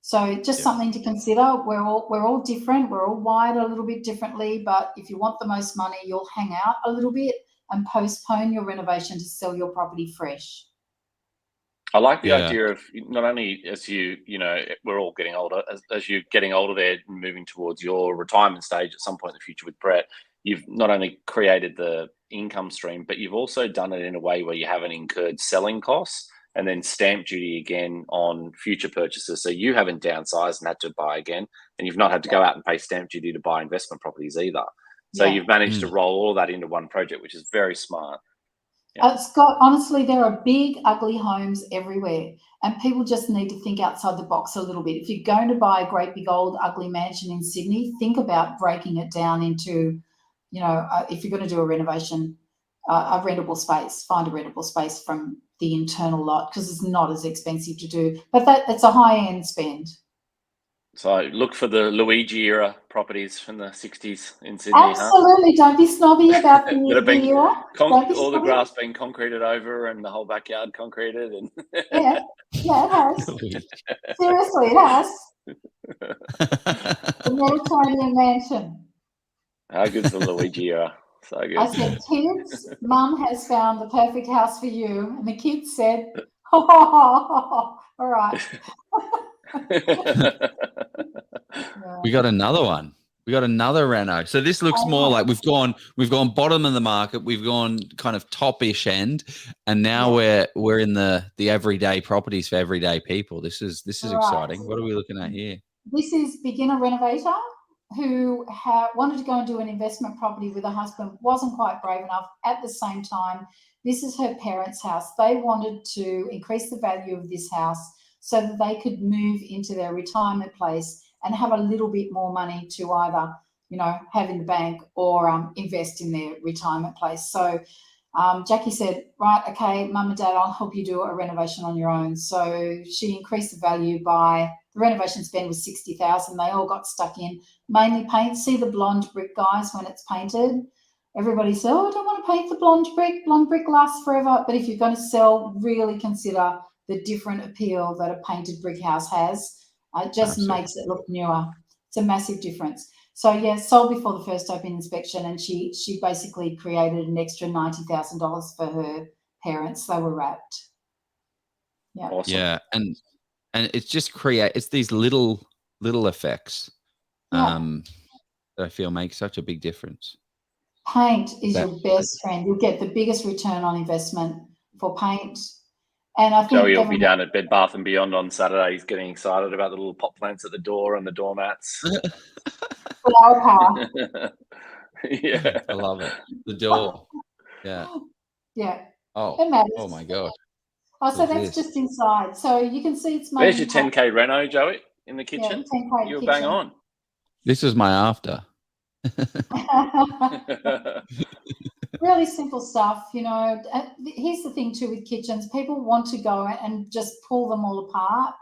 So just something to consider. We're all different. We're all wired a little bit differently, but if you want the most money, you'll hang out a little bit and postpone your renovation to sell your property fresh. I like the idea of not only as we're all getting older, as you're getting older there, moving towards your retirement stage at some point in the future with Brett, you've not only created the income stream, but you've also done it in a way where you haven't incurred selling costs and then stamp duty again on future purchases. So you haven't downsized and had to buy again, and you've not had to go out and pay stamp duty to buy investment properties either. So you've managed to roll all of that into one project, which is very smart. Scott, honestly, there are big, ugly homes everywhere, and people just need to think outside the box a little bit. If you're going to buy a great big old ugly mansion in Sydney, think about breaking it down into, if you're going to do a renovation, a rentable space, find a rentable space from the internal lot, because it's not as expensive to do, but it's a high-end spend. So look for the Luigi era properties from the 60s in Sydney. Absolutely. Don't be snobby about the era. All the grass being concreted over and the whole backyard concreted. And yeah, it has. Seriously, it has. The Mediterranean mansion. How good's the Luigi era? So good. I said, kids, Mum has found the perfect house for you. And the kids said, all right. We got another one. We got another reno. So this looks more like we've gone bottom of the market. We've gone kind of top-ish end, and now we're in the everyday properties for everyday people. This is exciting. What are we looking at here? This is beginner renovator who wanted to go and do an investment property with her husband, wasn't quite brave enough. At the same time, this is her parents' house. They wanted to increase the value of this house so that they could move into their retirement place and have a little bit more money to either, have in the bank or invest in their retirement place. So Jackie said, right, okay, Mum and Dad, I'll help you do a renovation on your own. So she increased the value by, the renovation spend was $60,000. They all got stuck in, mainly paint. See the blonde brick, guys, when it's painted? Everybody said, oh, I don't want to paint the blonde brick. Blonde brick lasts forever. But if you're going to sell, really consider the different appeal that a painted brick house has. It just makes it look newer. It's a massive difference. So, sold before the first open inspection, and she basically created an extra $90,000 for her parents. They were wrapped. Yeah. Awesome. Yeah, and it's just it's these little effects that I feel make such a big difference. Paint is your best friend. You'll get the biggest return on investment for paint. And I think Joey will be down at Bed Bath & Beyond on Saturday. He's getting excited about the little pot plants at the door and the doormats. Flower power. Yeah. I love it. The door. Yeah. Yeah. Oh. It matters. Oh my God. Oh, so that's just inside. So you can see it's made. There's your 10K reno, Joey, in the kitchen. Yeah, 10K you were kitchen. bang on. This is my after. Really simple stuff, you know. Here's the thing too with kitchens. People want to go and just pull them all apart.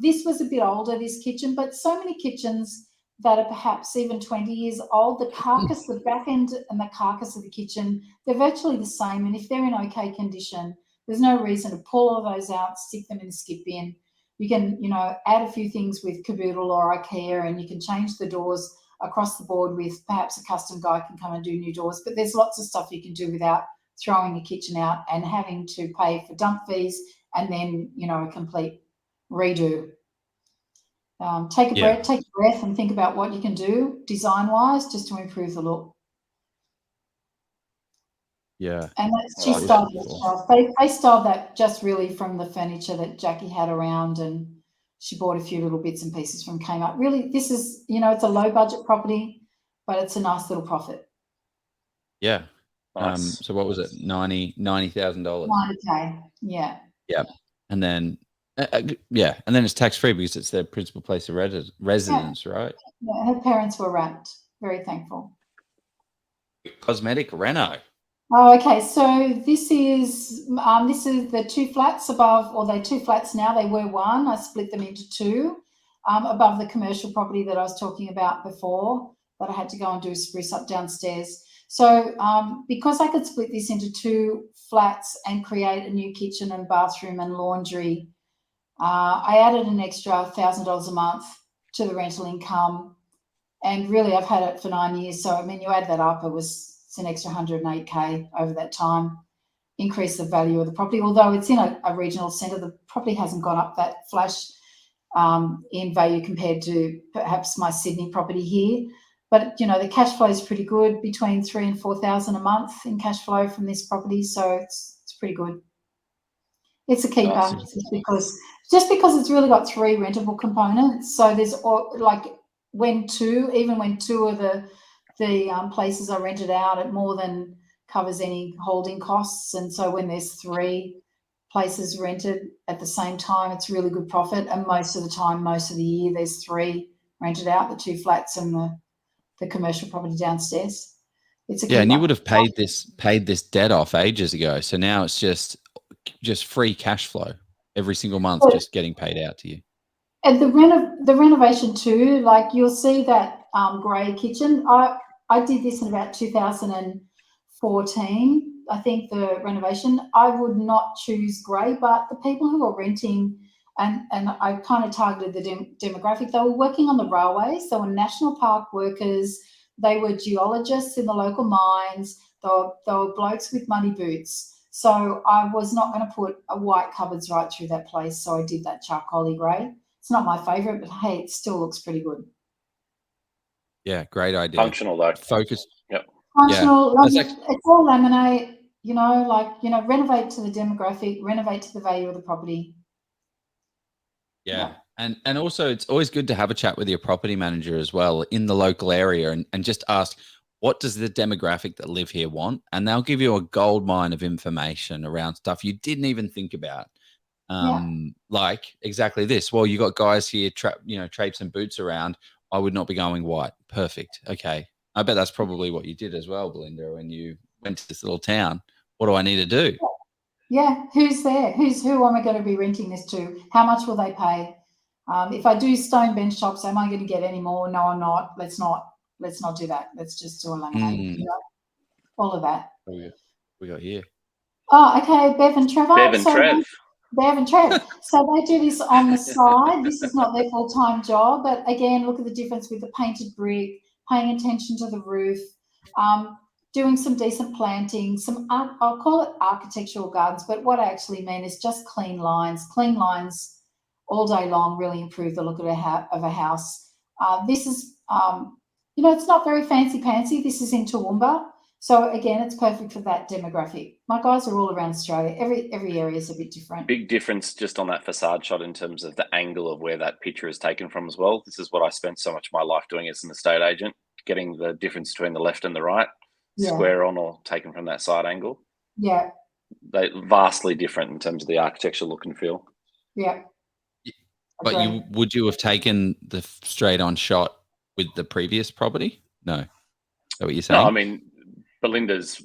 This was a bit older, this kitchen, but so many kitchens that are perhaps even 20 years old, the carcass, the back end and the carcass of the kitchen, they're virtually the same. And if they're in okay condition, there's no reason to pull all those out, stick them in the skip bin. You can, you know, add a few things with Caboodle or IKEA, and you can change the doors across the board with perhaps a custom guy can come and do new doors. But there's lots of stuff you can do without throwing a kitchen out and having to pay for dump fees and then, you know, a complete redo. Take a breath and think about what you can do design-wise just to improve the look. Yeah. And she styled that shelf. They styled that just really from the furniture that Jackie had around, and she bought a few little bits and pieces from Kmart. Really, this is, you know, it's a low-budget property, but it's a nice little profit. Yeah. Nice. So what was it? $90,000. $90K. Yeah. Yeah. And then and then it's tax-free because it's their principal place of residence, right? Yeah, her parents were wrapped. Very thankful. Cosmetic reno. Oh, okay. So this is the two flats above, or they're two flats now. They were one. I split them into two above the commercial property that I was talking about before that I had to go and do a spruce up downstairs. So because I could split this into two flats and create a new kitchen and bathroom and laundry, I added an extra $1,000 a month to the rental income. And really, I've had it for 9 years. So, I mean, you add that up, it's an extra 108K over that time, increase the value of the property. Although it's in a regional centre, the property hasn't gone up that flash in value compared to perhaps my Sydney property here. But, you know, the cash flow is pretty good, between $3,000 and $4,000 a month in cash flow from this property. So it's pretty good. It's a keeper. Awesome. Just because it's really got three rentable components. So there's like when two of the places are rented out, it more than covers any holding costs. And so when there's three places rented at the same time, it's really good profit. And most of the time, most of the year, there's three rented out, the two flats and the commercial property downstairs. It's a keeper. And you would have paid this debt off ages ago. So now it's just free cash flow every single month, just getting paid out to you. And the renovation too, like you'll see that grey kitchen. I did this in about 2014, I think, the renovation. I would not choose grey, but the people who are renting, and I kind of targeted the demographic, they were working on the railways, they were national park workers, they were geologists in the local mines, they were blokes with muddy boots. So I was not going to put a white cupboards right through that place, so I did that charcoaly grey. It's not my favourite, but hey, it still looks pretty good. Yeah, great idea. Functional though. Focus. Yep. Functional. Yeah. It's all laminate, you know, renovate to the demographic, renovate to the value of the property. Yeah. And also it's always good to have a chat with your property manager as well in the local area and just ask, what does the demographic that live here want? And they'll give you a gold mine of information around stuff you didn't even think about. Like exactly this. Well, you got guys here, traipse and boots around. I would not be going white. Perfect. Okay. I bet that's probably what you did as well, Belinda, when you went to this little town. What do I need to do? Yeah. Who's there? Who am I going to be renting this to? How much will they pay? If I do stone bench tops, am I going to get any more? No, I'm not. Let's not do that. Let's just do a laminate. You know? All of that. We got here. Oh, okay. Bev and Trevor. Bev and Trev. So they do this on the side. This is not their full-time job. But again, look at the difference with the painted brick, paying attention to the roof, doing some decent planting, I'll call it architectural gardens, but what I actually mean is just clean lines. Clean lines all day long really improve the look of a house. This is, it's not very fancy-pantsy. This is in Toowoomba. So again, it's perfect for that demographic. My guys are all around Australia. Every area is a bit different. Big difference just on that facade shot in terms of the angle of where that picture is taken from as well. This is what I spent so much of my life doing as an estate agent, getting the difference between the left and the right, square on or taken from that side angle. Yeah. They're vastly different in terms of the architectural look and feel. Yeah. But would you have taken the straight on shot with the previous property? No. Is that what you're saying? No, I mean, Belinda's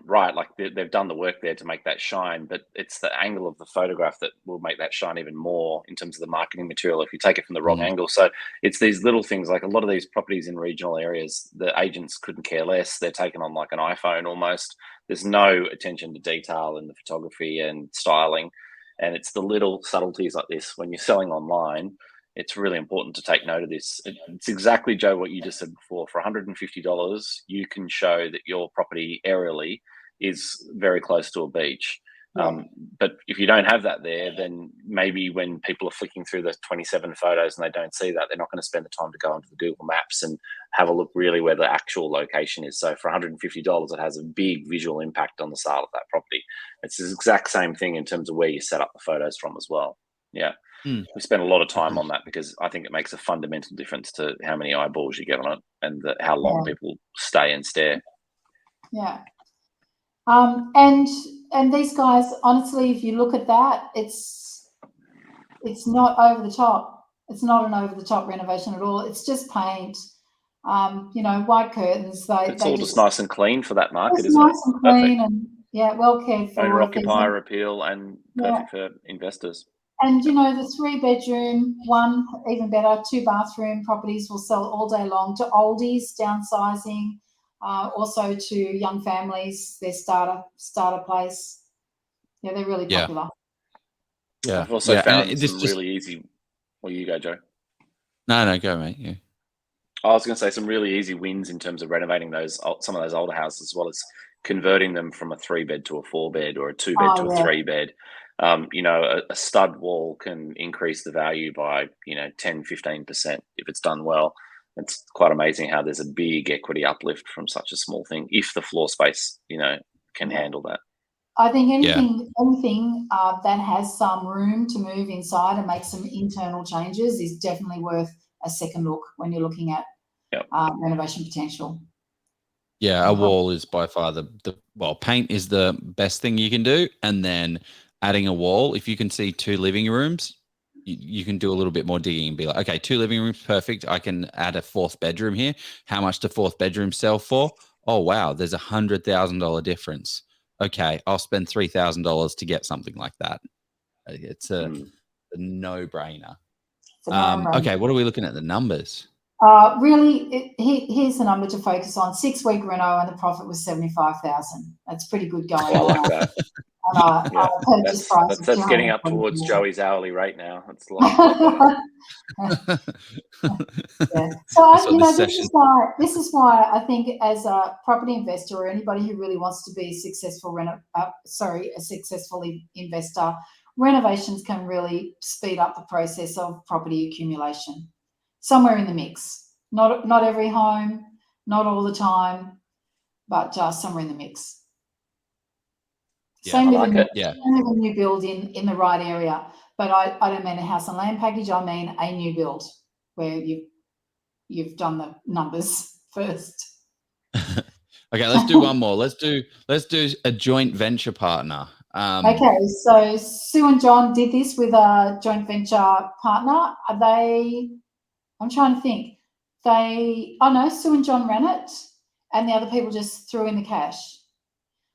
right. Like they've done the work there to make that shine, but it's the angle of the photograph that will make that shine even more in terms of the marketing material if you take it from the wrong angle. So it's these little things, like a lot of these properties in regional areas, the agents couldn't care less. They're taken on like an iPhone almost. There's no attention to detail in the photography and styling. And it's the little subtleties like this when you're selling online. It's really important to take note of this. It's exactly, Joe, what you just said before. For $150, you can show that your property aerially is very close to a beach. But if you don't have that there, then maybe when people are flicking through the 27 photos and they don't see that, they're not going to spend the time to go onto the Google Maps and have a look really where the actual location is. So for $150, it has a big visual impact on the sale of that property. It's the exact same thing in terms of where you set up the photos from as well. Yeah. We spend a lot of time on that because I think it makes a fundamental difference to how many eyeballs you get on it and how long people stay and stare. Yeah. And these guys, honestly, if you look at that, it's not over the top. It's not an over the top renovation at all. It's just paint, white curtains. It's all just nice and clean for that market, isn't nice it? and clean and well cared for. Owner occupier appeal and perfect for investors. And the 3-bedroom, one even better, 2-bathroom properties will sell all day long to oldies, downsizing. Also to young families, their starter place. Yeah, they're really popular. Yeah. I've also found some really easy. Well, you go, Joe. No, go, mate. Yeah. I was going to say some really easy wins in terms of renovating some of those older houses, as well as converting them from a 3-bed to a 4-bed or a 2-bed to a 3-bed. A stud wall can increase the value by 10-15% if it's done well. It's quite amazing how there's a big equity uplift from such a small thing if the floor space can handle that. I think anything that has some room to move inside and make some internal changes is definitely worth a second look when you're looking at renovation potential. Yeah, a wall is by far paint is the best thing you can do, and then adding a wall. If you can see 2 living rooms, you can do a little bit more digging and be like, okay, 2 living rooms, perfect. I can add a 4th bedroom here. How much do 4th bedroom sell for? Oh, wow, there's $100,000 difference. Okay, I'll spend $3,000 to get something like that. It's a no-brainer. Okay, what are we looking at? The numbers? Really, here's the number to focus on. 6-week reno and the profit was $75,000. That's pretty good going. I like that. That's getting up towards Joey's hourly rate now. It's like So this is why I think as a property investor or anybody who really wants to be a successful investor, renovations can really speed up the process of property accumulation. Somewhere in the mix. Not every home, not all the time, but somewhere in the mix. Same with a new build in the right area. But I don't mean a house and land package. I mean a new build where you've done the numbers first. Okay, let's do one more. Let's do a joint venture partner. Okay, so Sue and John did this with a joint venture partner. I'm trying to think. Sue and John ran it, and the other people just threw in the cash.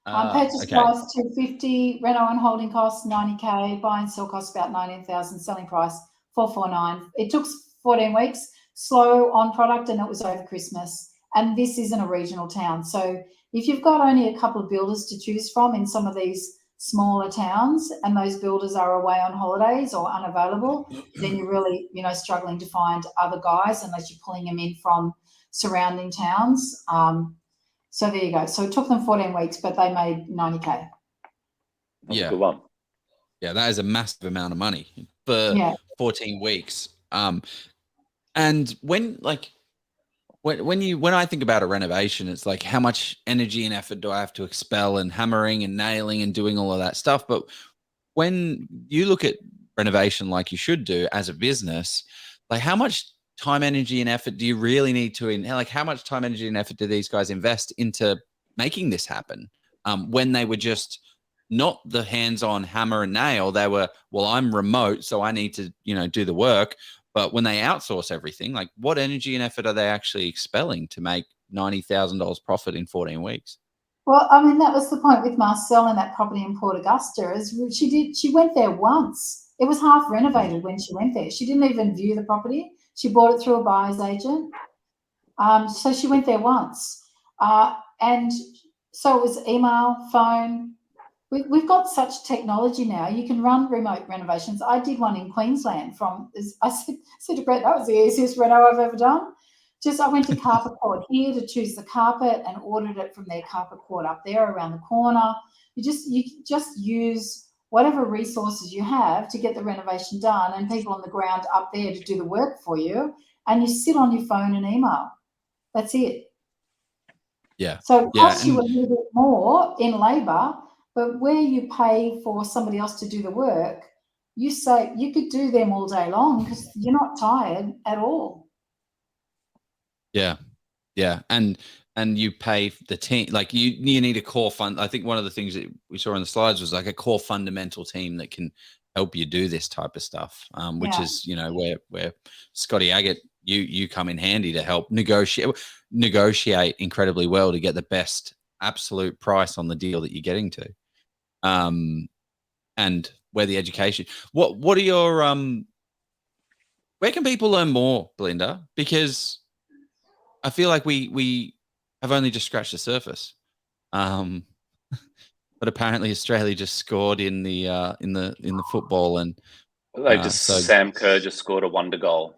Purchase price $250, reno and holding costs $90K, buy and sell costs about $19,000, selling price $449. It took 14 weeks, slow on product, and it was over Christmas. And this isn't a regional town, so if you've got only a couple of builders to choose from in some of these smaller towns, and those builders are away on holidays or unavailable, then you're really struggling to find other guys unless you're pulling them in from surrounding towns. So there you go. So it took them 14 weeks, but they made $90K. That's a good one. Yeah, that is a massive amount of money for 14 weeks. And when I think about a renovation, it's like how much energy and effort do I have to expel and hammering and nailing and doing all of that stuff. But when you look at renovation like you should do as a business, like how much time, energy, and effort do you really need to how much time, energy, and effort do these guys invest into making this happen? When they were just not the hands-on hammer and nail, they were, well, I'm remote, so I need to, do the work. But when they outsource everything, like what energy and effort are they actually expelling to make $90,000 profit in 14 weeks? Well, I mean, that was the point with Marcel and that property in Port Augusta. Is she went there once. It was half renovated when she went there. She didn't even view the property. She bought it through a buyer's agent. So she went there once. And so it was email, phone. We've got such technology now. You can run remote renovations. I did one in Queensland I said to Brett, that was the easiest reno I've ever done. I went to Carpet Court here to choose the carpet and ordered it from their Carpet Court up there around the corner. You just use whatever resources you have to get the renovation done, and people on the ground up there to do the work for you, and you sit on your phone and email. That's it. Yeah. So it costs you a little bit more in labour, but where you pay for somebody else to do the work, you could do them all day long because you're not tired at all. Yeah. Yeah. And you pay the team, like you need a core fund. I think one of the things that we saw on the slides was like a core fundamental team that can help you do this type of stuff, which is, where Scotty Agate, you come in handy to help negotiate incredibly well to get the best absolute price on the deal that you're getting to. And where the education, what are your, where can people learn more, Belinda? Because I feel like we have only just scratched the surface. But apparently Australia just scored in the football, and Sam Kerr just scored a wonder goal.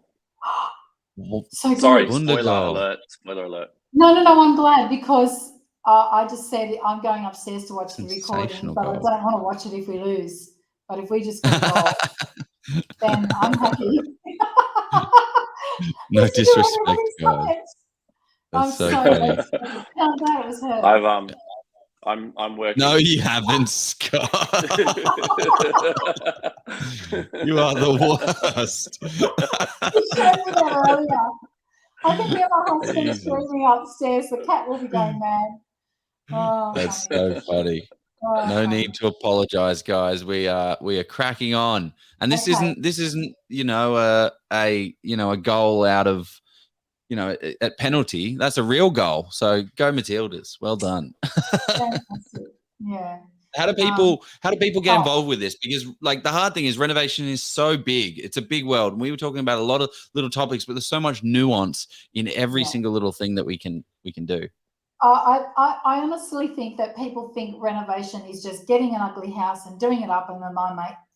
So sorry, good. Spoiler alert. No, I'm glad because I just said I'm going upstairs to watch the recording, but I don't want to watch it if we lose. But if we just get a goal, then I'm happy. No disrespect, guys. That's so funny. It was her. I'm working. No, you haven't, Scott. You are the worst. You showed me that earlier. I can hear my husband screaming upstairs. The cat will be going mad. Oh, that's so funny. No need to apologize, guys. We are cracking on, and this isn't a goal out of at penalty. That's a real goal. So go Matildas. Well done. Yeah. How do people get involved with this? Because like the hard thing is renovation is so big. It's a big world. And we were talking about a lot of little topics, but there's so much nuance in every single little thing that we can do. I honestly think that people think renovation is just getting an ugly house and doing it up, and then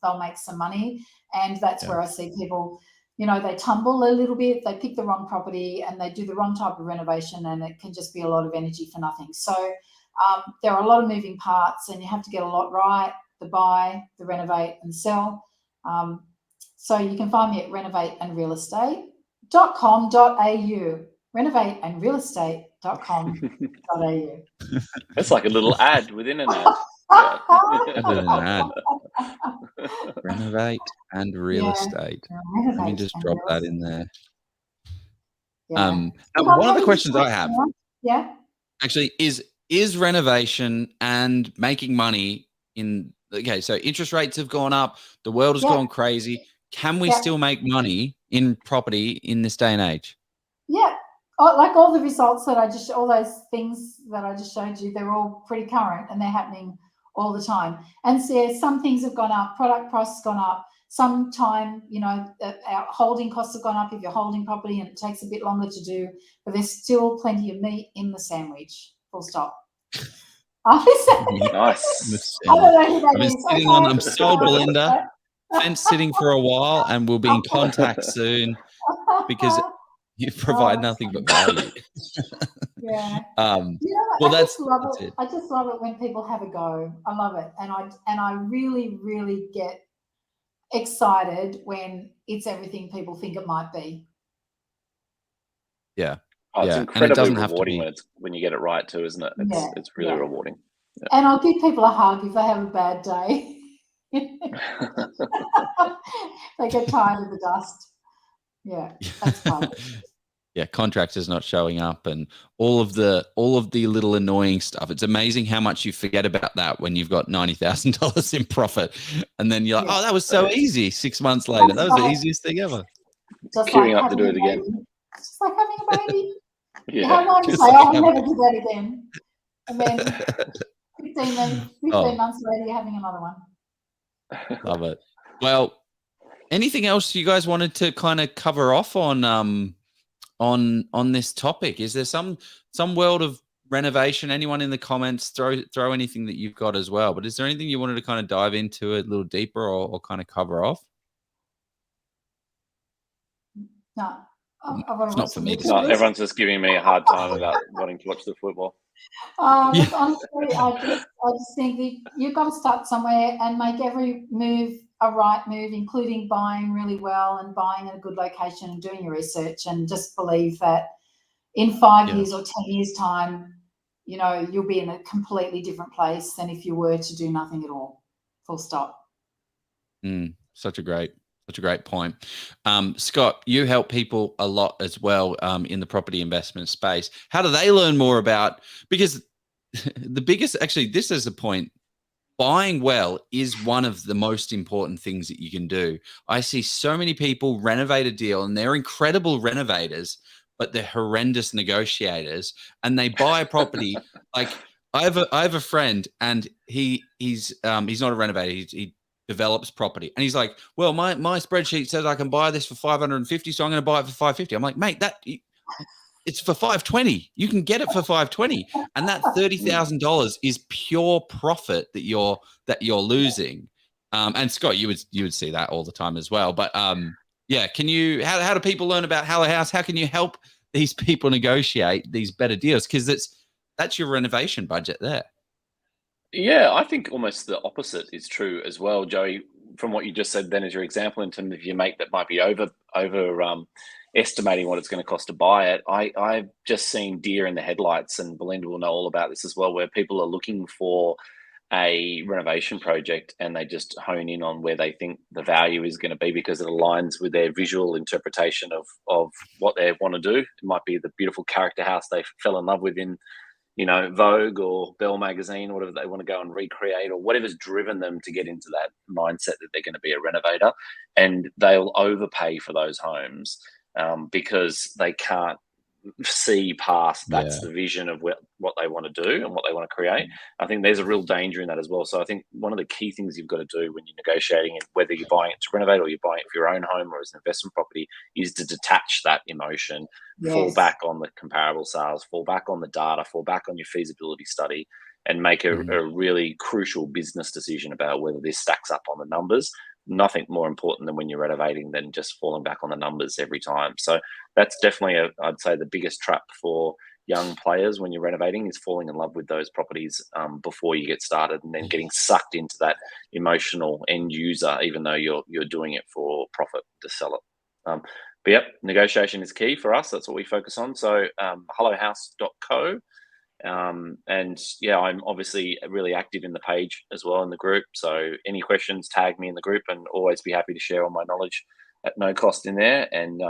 they'll make some money. And that's where I see people, they tumble a little bit, they pick the wrong property and they do the wrong type of renovation, and it can just be a lot of energy for nothing. So there are a lot of moving parts, and you have to get a lot right: the buy, the renovate, and sell. So you can find me at renovateandrealestate.com.au. renovateandrealestate.com.au. That's like a little ad within an ad. Renovate and real estate. Let me just drop that in there. Yeah. One of the questions I have, actually, is renovation and making money so interest rates have gone up, the world has gone crazy. Can we still make money in property in this day and age? Yeah. Like all the results all those things that I just showed you, they're all pretty current and they're happening all the time. And so some things have gone up, product price has gone up. Sometime, our holding costs have gone up if you're holding property, and it takes a bit longer to do, but there's still plenty of meat in the sandwich. Full stop. Nice. I don't know who that is. I'm sold, Belinda. Fence sitting for a while, and we'll be in contact soon because you provide nothing but value. Yeah. Well, I just love it. I just love it when people have a go. I love it, and I really, really get excited when it's everything people think it might be. Yeah. It's incredibly rewarding when you get it right too, isn't it? It's really rewarding. Yeah. And I'll give people a hug if they have a bad day. They get tired of the dust. Yeah, that's fun. Yeah, contractors not showing up and all of the little annoying stuff. It's amazing how much you forget about that when you've got $90,000 in profit, and then you're like, "Oh, that was so easy." 6 months later, that was the easiest thing ever. Just Queuing like up to do it having a again. baby. It's just like having a baby. You Yeah. have one to Just say, like I'll having- never do that again. And then 15 months later, you're having another one. Love it. Well, anything else you guys wanted to kind of cover off on this topic? Is there some world of renovation? Anyone in the comments, throw anything that you've got as well. But is there anything you wanted to kind of dive into a little deeper or kind of cover off? No. It's not for me to No, speak. everyone's just giving me a hard time about wanting to watch the football. Look, honestly, I just think that you've got to start somewhere and make every move a right move, including buying really well and buying in a good location and doing your research, and just believe that in 5 years or 10 years time, you know, you'll be in a completely different place than if you were to do nothing at all. Full stop. Such a great point. Scott, you help people a lot as well in the property investment space. How do they learn more about, because the biggest, actually, this is the point, buying well is one of the most important things that you can do. I see so many people renovate a deal and they're incredible renovators, but they're horrendous negotiators, and they buy a property. Like I have a friend, and he's not a renovator. He develops property, and he's like, well, my spreadsheet says I can buy this for 550, so I'm going to buy it for 550. I'm like, mate, it's for 520. You can get it for 520, and that $30,000 is pure profit that you're losing. And Scott, you would see that all the time as well. But yeah, how do people learn about Hello House? How can you help these people negotiate these better deals? Because that's your renovation budget there. Yeah, I think almost the opposite is true as well, Joey. From what you just said, then as your example in terms of your mate that might be over estimating what it's going to cost to buy it. I've just seen deer in the headlights, and Belinda will know all about this as well, where people are looking for a renovation project and they just hone in on where they think the value is going to be because it aligns with their visual interpretation of what they want to do. It might be the beautiful character house they fell in love with in, you know, Vogue or Belle magazine, or whatever they want to go and recreate, or whatever's driven them to get into that mindset that they're going to be a renovator, and they'll overpay for those homes because they can't see past that's the vision of what they want to do and what they want to create. I think there's a real danger in that as well. So I think one of the key things you've got to do when you're negotiating, whether you're buying it to renovate or you're buying it for your own home or as an investment property, is to detach that emotion, fall back on the comparable sales, fall back on the data, fall back on your feasibility study, and make a really crucial business decision about whether this stacks up on the numbers. Nothing more important than when you're renovating than just falling back on the numbers every time. So that's definitely, I'd say, the biggest trap for young players when you're renovating is falling in love with those properties before you get started, and then getting sucked into that emotional end user, even though you're doing it for profit to sell it. But yep, negotiation is key for us. That's what we focus on. So hellohouse.co. And yeah, I'm obviously really active in the page as well in the group. So any questions, tag me in the group, and always be happy to share all my knowledge at no cost in there. And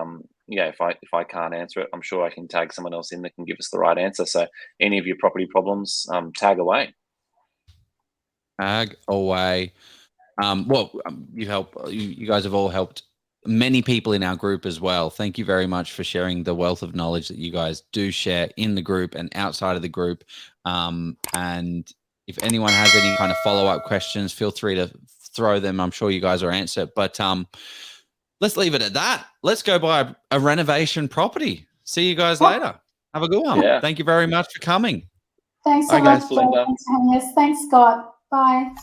yeah, if I can't answer it, I'm sure I can tag someone else in that can give us the right answer. So any of your property problems, tag away. Tag away. Well, you guys have all helped many people in our group as well. Thank you very much for sharing the wealth of knowledge that you guys do share in the group and outside of the group. And if anyone has any kind of follow-up questions, feel free to throw them. I'm sure you guys will answer. But let's leave it at that. Let's go buy a renovation property. See you guys later. Have a good one. Yeah. Thank you very much for coming. Thanks so much, Belinda. Thanks, Scott. Bye.